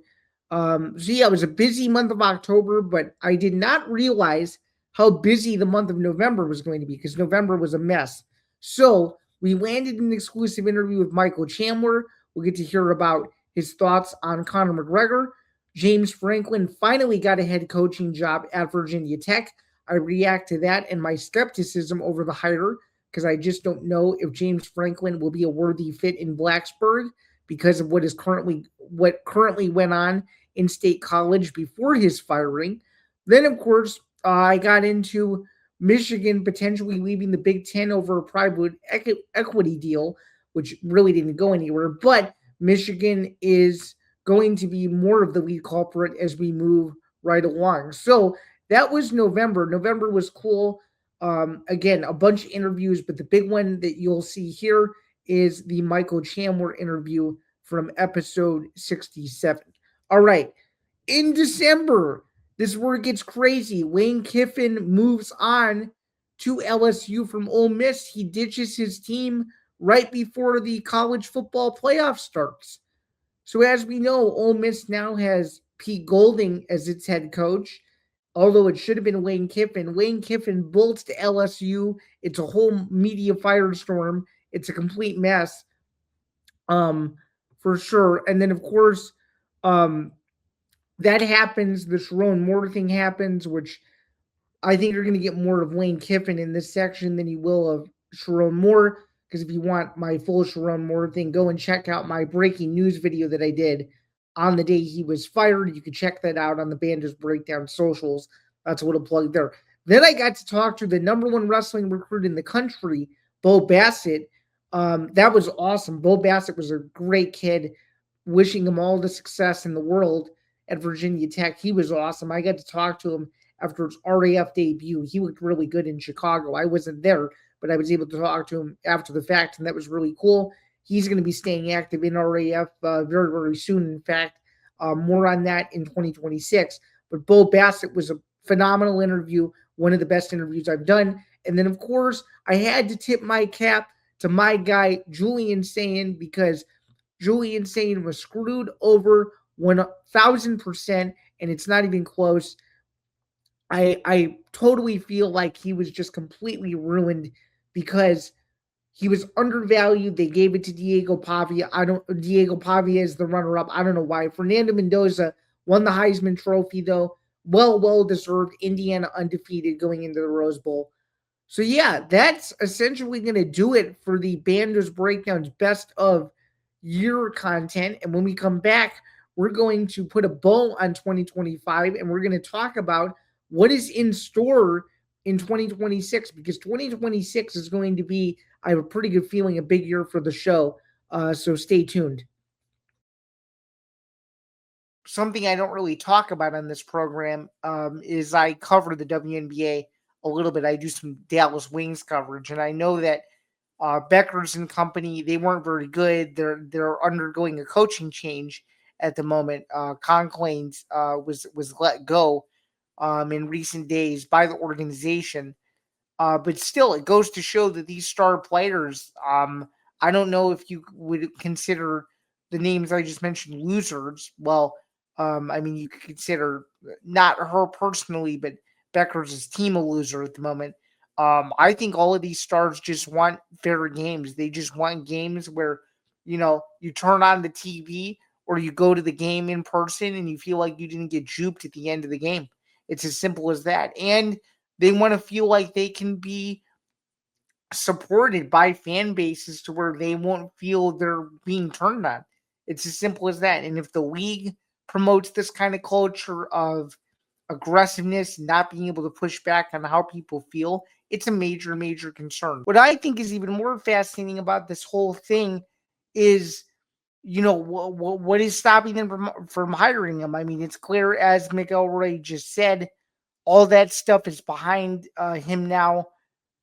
So, yeah, it was a busy month of October, but I did not realize how busy the month of November was going to be because November was a mess. So we landed an exclusive interview with Michael Chandler. We'll get to hear about his thoughts on Conor McGregor. James Franklin finally got a head coaching job at Virginia Tech. I react to that and my skepticism over the hire because I just don't know if James Franklin will be a worthy fit in Blacksburg because of what currently went on in State College before his firing. Then, of course, I got into Michigan potentially leaving the Big Ten over a private equity deal, which really didn't go anywhere. But Michigan is going to be more of the lead culprit as we move right along. So that was November. November was cool. Again, a bunch of interviews, but the big one that you'll see here is the Michael Chandler interview from episode 67. All right. In December, this is where it gets crazy. Lane Kiffin moves on to LSU from Ole Miss. He ditches his team right before the college football playoff starts. So as we know, Ole Miss now has Pete Golding as its head coach, although it should have been Lane Kiffin. Lane Kiffin bolts to LSU. It's a whole media firestorm. It's a complete mess, um, for sure. And then, of course, um, that happens. The Sharon Moore thing happens, which I think you're going to get more of Lane Kiffin in this section than you will of Sharon Moore. Because if you want my full Sharon Moore thing, go and check out my breaking news video that I did on the day he was fired. You can check that out on the Banders Breakdown socials. That's a little plug there. Then I got to talk to the number one wrestling recruit in the country, Bo Bassett. That was awesome. Bo Bassett was a great kid. Wishing him all the success in the world at Virginia Tech. He was awesome. I got to talk to him after his RAF debut. He looked really good in Chicago. I wasn't there, but I was able to talk to him after the fact, and that was really cool. He's going to be staying active in RAF very, very soon. In fact, more on that in 2026. But Bo Bassett was a phenomenal interview, one of the best interviews I've done. And then, of course, I had to tip my cap to my guy, Julian Sayin, because Julian Sayin was screwed over 1,000%, and it's not even close. I totally feel like he was just completely ruined because he was undervalued. They gave it to Diego Pavia. Diego Pavia is the runner-up. I don't know why. Fernando Mendoza won the Heisman Trophy, though. Well deserved. Indiana undefeated going into the Rose Bowl. So yeah, that's essentially going to do it for the Banders Breakdowns best of year content. And when we come back, we're going to put a bow on 2025 and we're going to talk about what is in store in 2026, because 2026 is going to be, I have a pretty good feeling, a big year for the show. So stay tuned. Something I don't really talk about on this program is I cover the WNBA a little bit. I do some Dallas Wings coverage, and I know that Beckers and company, they weren't very good. They're undergoing a coaching change at the moment. Conclanes was let go in recent days by the organization. But still, it goes to show that these star players, I don't know if you would consider the names I just mentioned losers. Well, I mean, you could consider not her personally, but Becker's team a loser at the moment. I think all of these stars just want fair games. They just want games where, you turn on the TV or you go to the game in person and you feel like you didn't get juped at the end of the game. It's as simple as that. And they want to feel like they can be supported by fan bases to where they won't feel they're being turned on. It's as simple as that. And if the league promotes this kind of culture of aggressiveness, not being able to push back on how people feel, it's a major, major concern. What I think is even more fascinating about this whole thing is, what is stopping them from hiring him? I mean, it's clear, as Miguel Ray just said, all that stuff is behind him now.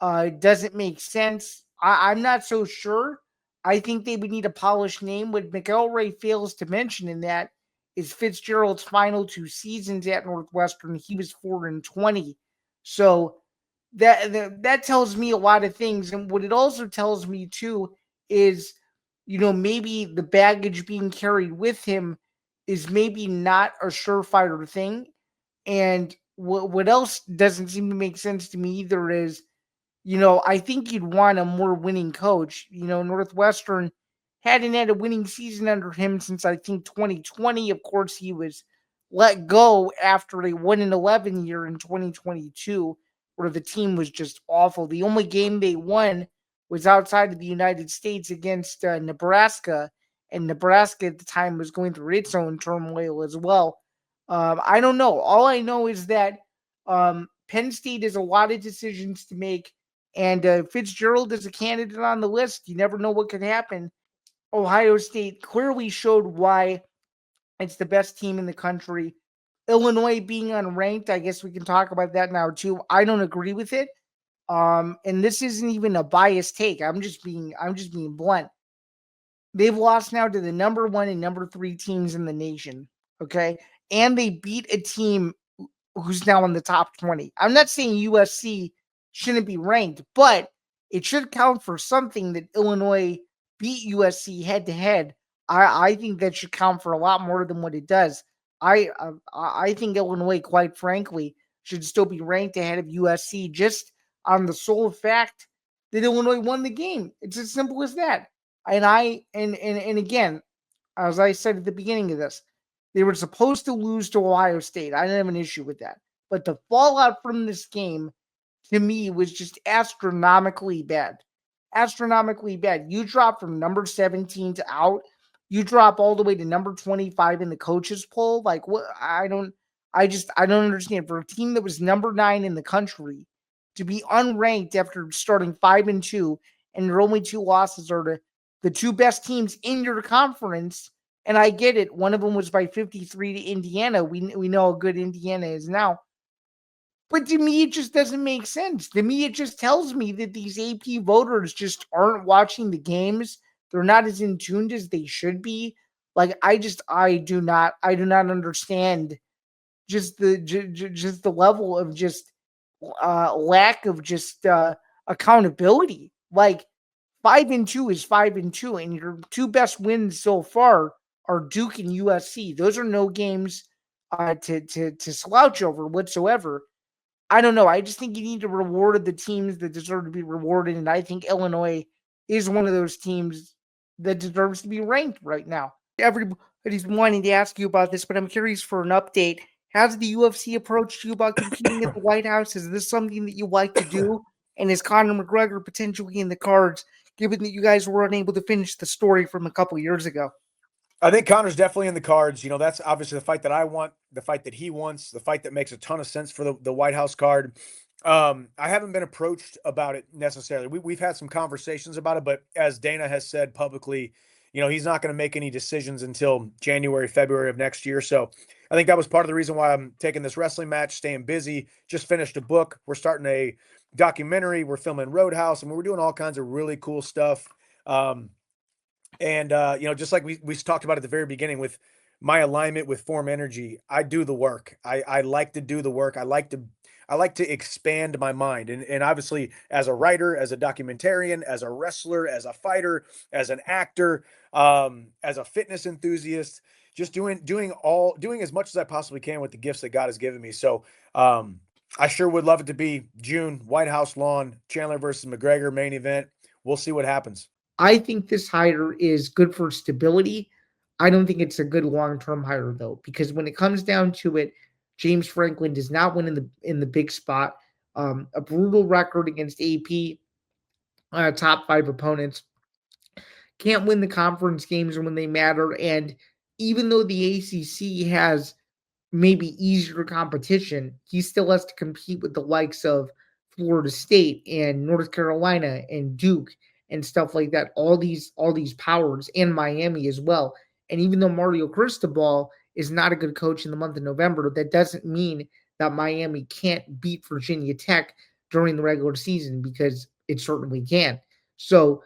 It doesn't make sense. I'm not so sure. I think they would need a polished name. What McElroy fails to mention in that is Fitzgerald's final 2 seasons at Northwestern. He was 4-20. So that tells me a lot of things. And what it also tells me too is, maybe the baggage being carried with him is maybe not a surefire thing. And what else doesn't seem to make sense to me either is, I think you'd want a more winning coach. Northwestern hadn't had a winning season under him since I think 2020. Of course, he was let go after a 1-11 year in 2022, where the team was just awful. The only game they won was outside of the United States against Nebraska, and Nebraska at the time was going through its own turmoil as well. I don't know. All I know is that Penn State has a lot of decisions to make, and Fitzgerald is a candidate on the list. You never know what could happen. Ohio State clearly showed why it's the best team in the country. Illinois being unranked, I guess we can talk about that now too. I don't agree with it. And this isn't even a biased take. I'm just being blunt. They've lost now to the number one and number three teams in the nation. Okay. And they beat a team who's now in the top 20. I'm not saying USC shouldn't be ranked, but it should count for something that Illinois beat USC head to head. I think that should count for a lot more than what it does. I think Illinois, quite frankly, should still be ranked ahead of USC just on the sole fact that Illinois won the game. It's as simple as that. And again, as I said at the beginning of this, they were supposed to lose to Ohio State. I didn't have an issue with that. But the fallout from this game to me was just astronomically bad. Astronomically bad. You drop from number 17 to out. You drop all the way to number 25 in the coaches poll. Like what I don't understand. For a team that was number 9 in the country to be unranked after starting 5-2, and your only two losses are to the two best teams in your conference. And I get it. One of them was by 53 to Indiana. We know how good Indiana is now. But to me, it just doesn't make sense. To me, it just tells me that these AP voters just aren't watching the games. They're not as in tuned as they should be. Like I do not understand just the level of just lack of just accountability. Like 5-2 is 5-2, and your two best wins so far are Duke and USC. Those are no games to slouch over whatsoever. I don't know. I just think you need to reward the teams that deserve to be rewarded, and I think Illinois is one of those teams that deserves to be ranked right now. Everybody's wanting to ask you about this, but I'm curious for an update. Has the UFC approached you about competing at the White House? Is this something that you like to do? And is Conor McGregor potentially in the cards, given that you guys were unable to finish the story from a couple years ago? I think Connor's definitely in the cards. That's obviously the fight that I want, the fight that he wants, the fight that makes a ton of sense for the White House card. I haven't been approached about it necessarily. We've had some conversations about it, but as Dana has said publicly, he's not going to make any decisions until January, February of next year. So I think that was part of the reason why I'm taking this wrestling match, staying busy. Just finished a book. We're starting a documentary. We're filming Roadhouse, and we're doing all kinds of really cool stuff. And just like we talked about at the very beginning with my alignment with Form Energy, I do the work. I like to do the work. I like to expand my mind. And obviously as a writer, as a documentarian, as a wrestler, as a fighter, as an actor, as a fitness enthusiast, just doing as much as I possibly can with the gifts that God has given me. So I sure would love it to be June, White House lawn, Chandler versus McGregor main event. We'll see what happens. I think this hire is good for stability. I don't think it's a good long-term hire though, because when it comes down to it, James Franklin does not win in the big spot. A brutal record against AP, top five opponents. Can't win the conference games when they matter. And even though the ACC has maybe easier competition, he still has to compete with the likes of Florida State and North Carolina and Duke and stuff like that. All these powers and Miami as well. And even though Mario Cristobal is not a good coach in the month of November, that doesn't mean that Miami can't beat Virginia Tech during the regular season, because it certainly can. So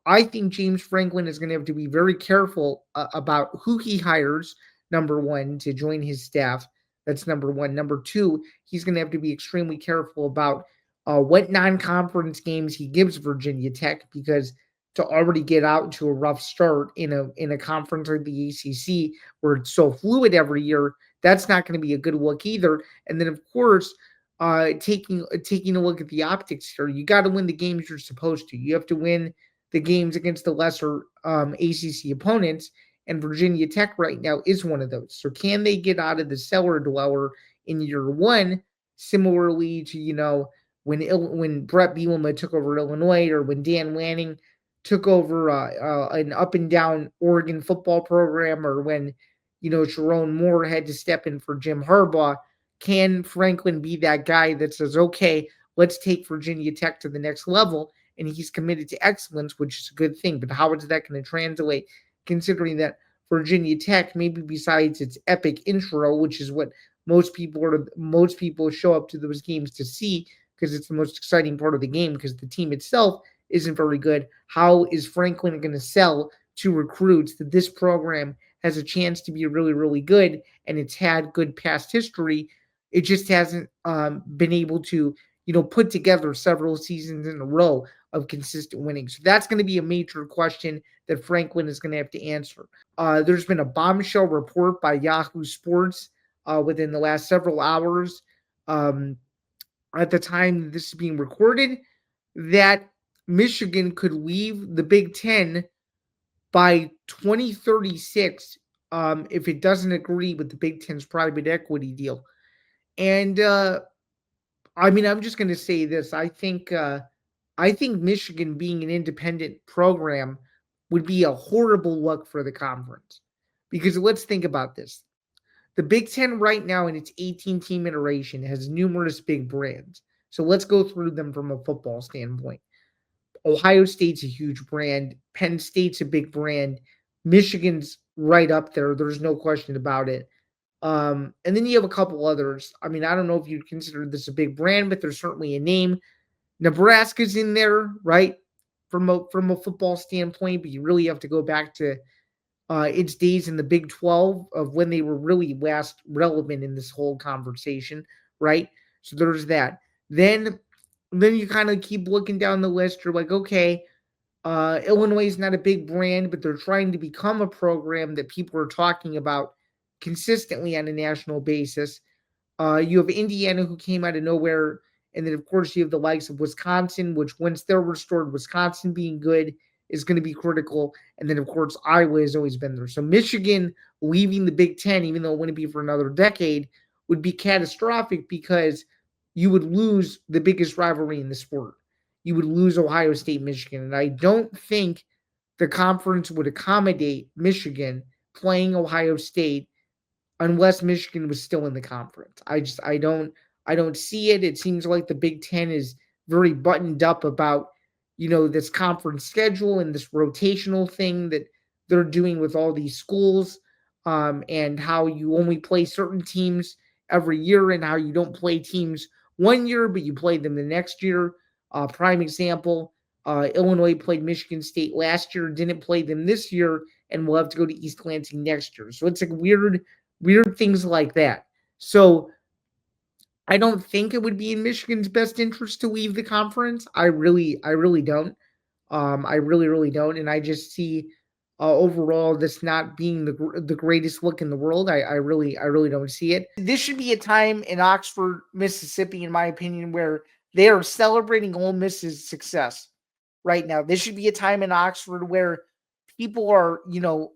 I think James Franklin is going to have to be very careful about who he hires, number one, to join his staff. That's number one. Number two, he's going to have to be extremely careful about what non-conference games he gives Virginia Tech, because to already get out to a rough start in a conference like the ACC where it's so fluid every year, that's not going to be a good look either. And then of course, taking a look at the optics here, you got to win the games you're supposed to. You have to win the games against the lesser ACC opponents, and Virginia Tech right now is one of those. So can they get out of the cellar dweller in year one, similarly to when Brett Bielema took over Illinois, or when Dan Lanning took over an up and down Oregon football program, or when Sharon Moore had to step in for Jim Harbaugh? can Franklin be that guy that says, okay, let's take Virginia Tech to the next level? And he's committed to excellence, which is a good thing. But how is that going to translate, considering that Virginia Tech, maybe besides its epic intro, which is what most people show up to those games to see because it's the most exciting part of the game because the team itself isn't very good. How is Franklin going to sell to recruits that this program has a chance to be really, really good and it's had good past history? It just hasn't been able to, put together several seasons in a row of consistent winning. So that's going to be a major question that Franklin is going to have to answer. There's been a bombshell report by Yahoo Sports within the last several hours at the time this is being recorded that Michigan could leave the Big Ten by 2036 if it doesn't agree with the Big Ten's private equity deal. And I'm just going to say this. I think Michigan being an independent program would be a horrible look for the conference. Because let's think about this. The Big Ten right now in its 18-team iteration has numerous big brands. So let's go through them from a football standpoint. Ohio State's a huge brand. Penn State's a big brand. Michigan's right up there. There's no question about it. And then you have a couple others. I don't know if you'd consider this a big brand, but there's certainly a name. Nebraska's in there, right? From a football standpoint, but you really have to go back to its days in the Big 12 of when they were really last relevant in this whole conversation, right? So there's that. Then you kind of keep looking down the list. You're like, okay, Illinois is not a big brand, but they're trying to become a program that people are talking about consistently on a national basis. You have Indiana, who came out of nowhere. And then, of course, you have the likes of Wisconsin, which once they're restored, Wisconsin being good is going to be critical. And then, of course, Iowa has always been there. So Michigan leaving the Big Ten, even though it wouldn't be for another decade, would be catastrophic because you would lose the biggest rivalry in the sport. You would lose Ohio State, Michigan. And I don't think the conference would accommodate Michigan playing Ohio State unless Michigan was still in the conference. I don't see it. It seems like the Big Ten is very buttoned up about, this conference schedule and this rotational thing that they're doing with all these schools, and how you only play certain teams every year and how you don't play teams one year, but you play them the next year. Prime example, Illinois played Michigan State last year, didn't play them this year, and will have to go to East Lansing next year. So it's like weird things like that. So I don't think it would be in Michigan's best interest to leave the conference. I really don't. I really don't, and I just see overall this not being the greatest look in the world. I really don't see it. This should be a time in Oxford, Mississippi, in my opinion, where they are celebrating Ole Miss's success right now. This should be a time in Oxford where people are,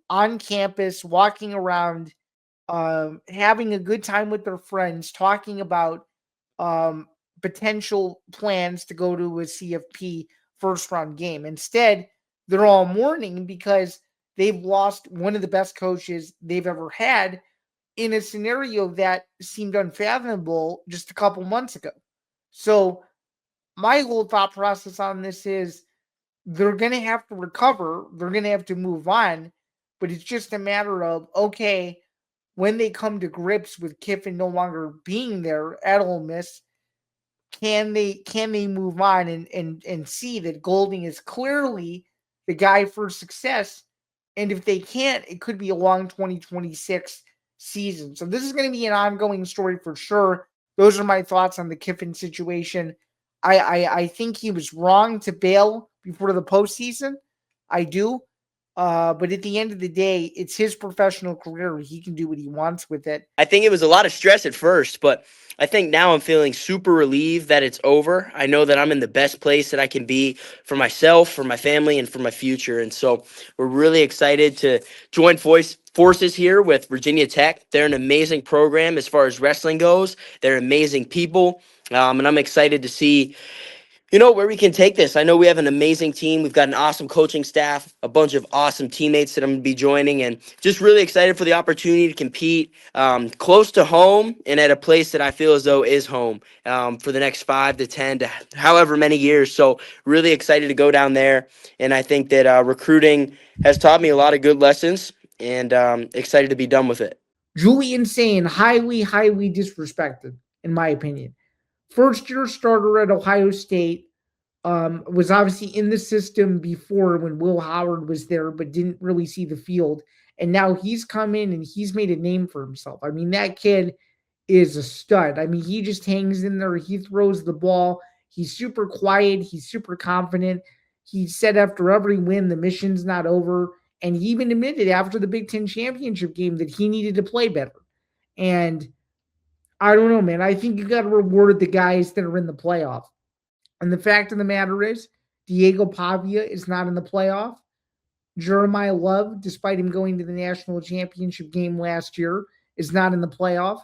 on campus, walking around, having a good time with their friends, talking about potential plans to go to a CFP first round game. Instead, they're all mourning because they've lost one of the best coaches they've ever had in a scenario that seemed unfathomable just a couple months ago. So my whole thought process on this is they're going to have to recover. They're going to have to move on, but it's just a matter of, okay, when they come to grips with Kiffin no longer being there at Ole Miss, can they move on and see that Golding is clearly the guy for success? And if they can't, it could be a long 2026 season. So this is going to be an ongoing story for sure. Those are my thoughts on the Kiffin situation. I think he was wrong to bail before the postseason. I do. But at the end of the day, it's his professional career. He can do what he wants with it. I think it was a lot of stress at first, but I think now I'm feeling super relieved that it's over. I know that I'm in the best place that I can be for myself, for my family, and for my future. And so we're really excited to join forces here with Virginia Tech. They're an amazing program as far as wrestling goes. They're amazing people. And I'm excited to see Where we can take this. I know we have an amazing team. We've got an awesome coaching staff, a bunch of awesome teammates that I'm going to be joining, and just really excited for the opportunity to compete close to home and at a place that I feel as though is home for the next 5 to 10 to however many years. So really excited to go down there. And I think that recruiting has taught me a lot of good lessons, and excited to be done with it. Julian Sain, highly, highly disrespected, in my opinion. First year starter at Ohio State, was obviously in the system before when Will Howard was there, but didn't really see the field. And now he's come in and he's made a name for himself. I mean, that kid is a stud. I mean, he just hangs in there. He throws the ball. He's super quiet. He's super confident. He said after every win, the mission's not over. And he even admitted after the Big Ten championship game that he needed to play better. And I don't know, man. I think you got to reward the guys that are in the playoff. And the fact of the matter is, Diego Pavia is not in the playoff. Jeremiah Love, despite him going to the national championship game last year, is not in the playoff.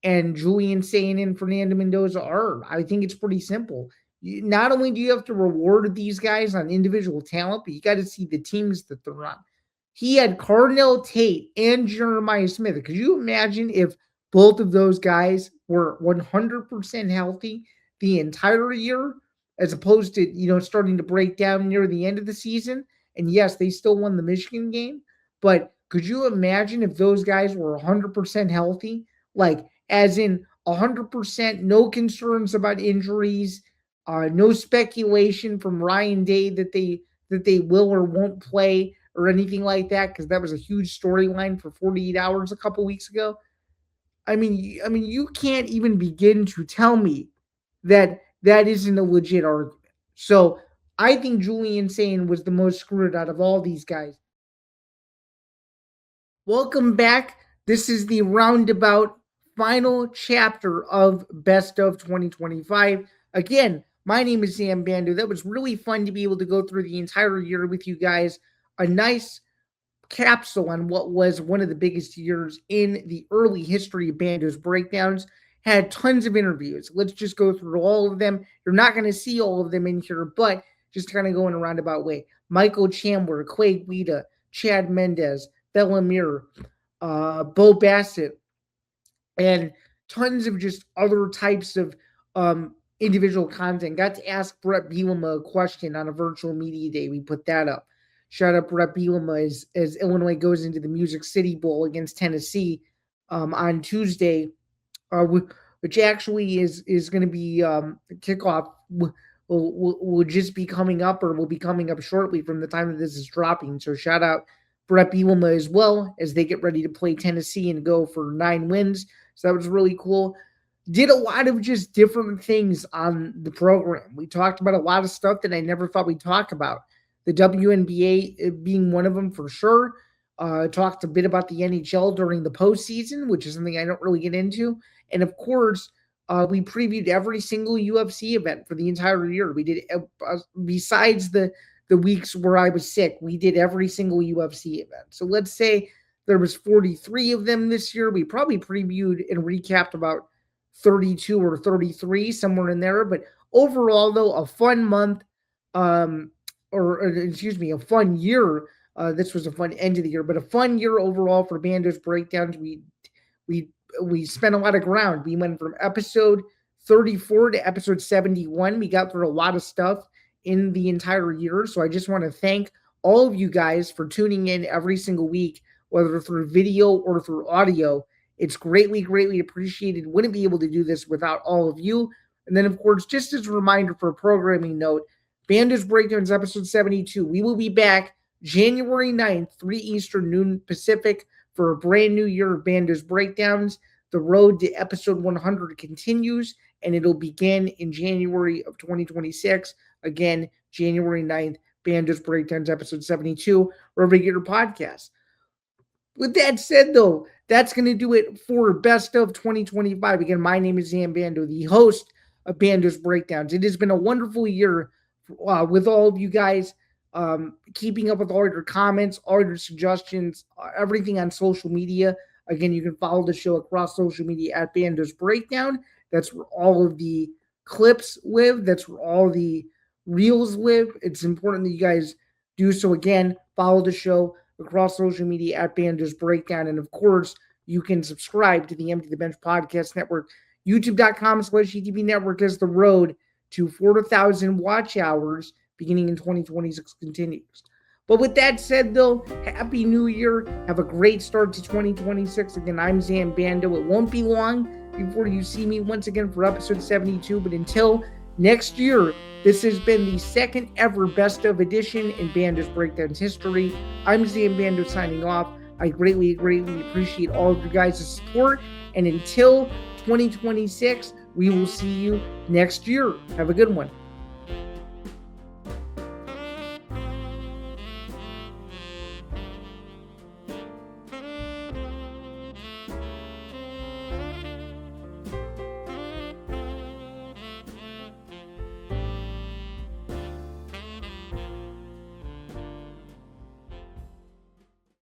And Julian Sain and Fernando Mendoza are. I think it's pretty simple. Not only do you have to reward these guys on individual talent, but you got to see the teams that they're on. He had Cardinal Tate and Jeremiah Smith. Could you imagine if both of those guys were 100% healthy the entire year, as opposed to, starting to break down near the end of the season? And yes, they still won the Michigan game, but could you imagine if those guys were 100% healthy? Like, as in 100%, no concerns about injuries, no speculation from Ryan Day that they will or won't play or anything like that, because that was a huge storyline for 48 hours a couple weeks ago. I mean, you can't even begin to tell me that that isn't a legit argument. So I think Julian Sain was the most screwed out of all these guys. Welcome back. This is the roundabout final chapter of Best of 2025. Again, my name is Zain Bando. That was really fun to be able to go through the entire year with you guys. A nice capsule on what was one of the biggest years in the early history of Bando's breakdowns. Had tons of interviews. Let's just go through all of them. You're not going to see all of them in here, but just kind of go in a roundabout way. Michael Chandler, Clay Guida, Chad Mendez, Bellamir, Bo Bassett, and tons of just other types of individual content. Got to ask Brett Bielema a question on a virtual media day. We put that up. Shout out Brett Bielema as Illinois goes into the Music City Bowl against Tennessee on Tuesday, which actually is going to be kickoff. Will just be coming up, or will be coming up shortly from the time that this is dropping. So shout out Brett Bielema as well, as they get ready to play Tennessee and go for 9 wins. So that was really cool. Did a lot of just different things on the program. We talked about a lot of stuff that I never thought we'd talk about. The WNBA being one of them for sure. Talked a bit about the NHL during the postseason, which is something I don't really get into. And of course, we previewed every single UFC event for the entire year. We did, besides the weeks where I was sick, we did every single UFC event. So let's say there was 43 of them this year. We probably previewed and recapped about 32 or 33, somewhere in there. But overall, though, a fun month, a fun year. This was a fun end of the year, but a fun year overall for Bando's breakdowns. We spent a lot of ground. We went from episode 34 to episode 71. We got through a lot of stuff in the entire year. So I just want to thank all of you guys for tuning in every single week, whether through video or through audio. It's greatly, greatly appreciated. Wouldn't be able to do this without all of you. And then, of course, just as a reminder for a programming note, Bando's Breakdowns episode 72. We will be back January 9th, 3 Eastern, noon Pacific, for a brand new year of Bando's Breakdowns. The road to episode 100 continues, and it'll begin in January of 2026. Again, January 9th, Bando's Breakdowns episode 72, wherever you get your podcast. With that said, though, that's going to do it for Best of 2025. Again, my name is Zain Bando, the host of Bando's Breakdowns. It has been a wonderful year with all of you guys, keeping up with all your comments, all your suggestions, everything on social media. Again, you can follow the show across social media at Bando's Breakdown. That's where all of the clips live. That's where all the reels live. It's important that you guys do so. Again, follow the show across social media at Bando's Breakdown. And of course, you can subscribe to the Empty the Bench Podcast Network. YouTube.com/ETB Network as the road to 4,000 watch hours beginning in 2026 continues. But with that said, though, Happy New Year. Have a great start to 2026. Again, I'm Zain Bando. It won't be long before you see me once again for episode 72. But until next year, this has been the second ever Best of edition in Bando's Breakdowns history. I'm Zain Bando signing off. I greatly appreciate all of you guys' support. And until 2026, we will see you next year. Have a good one.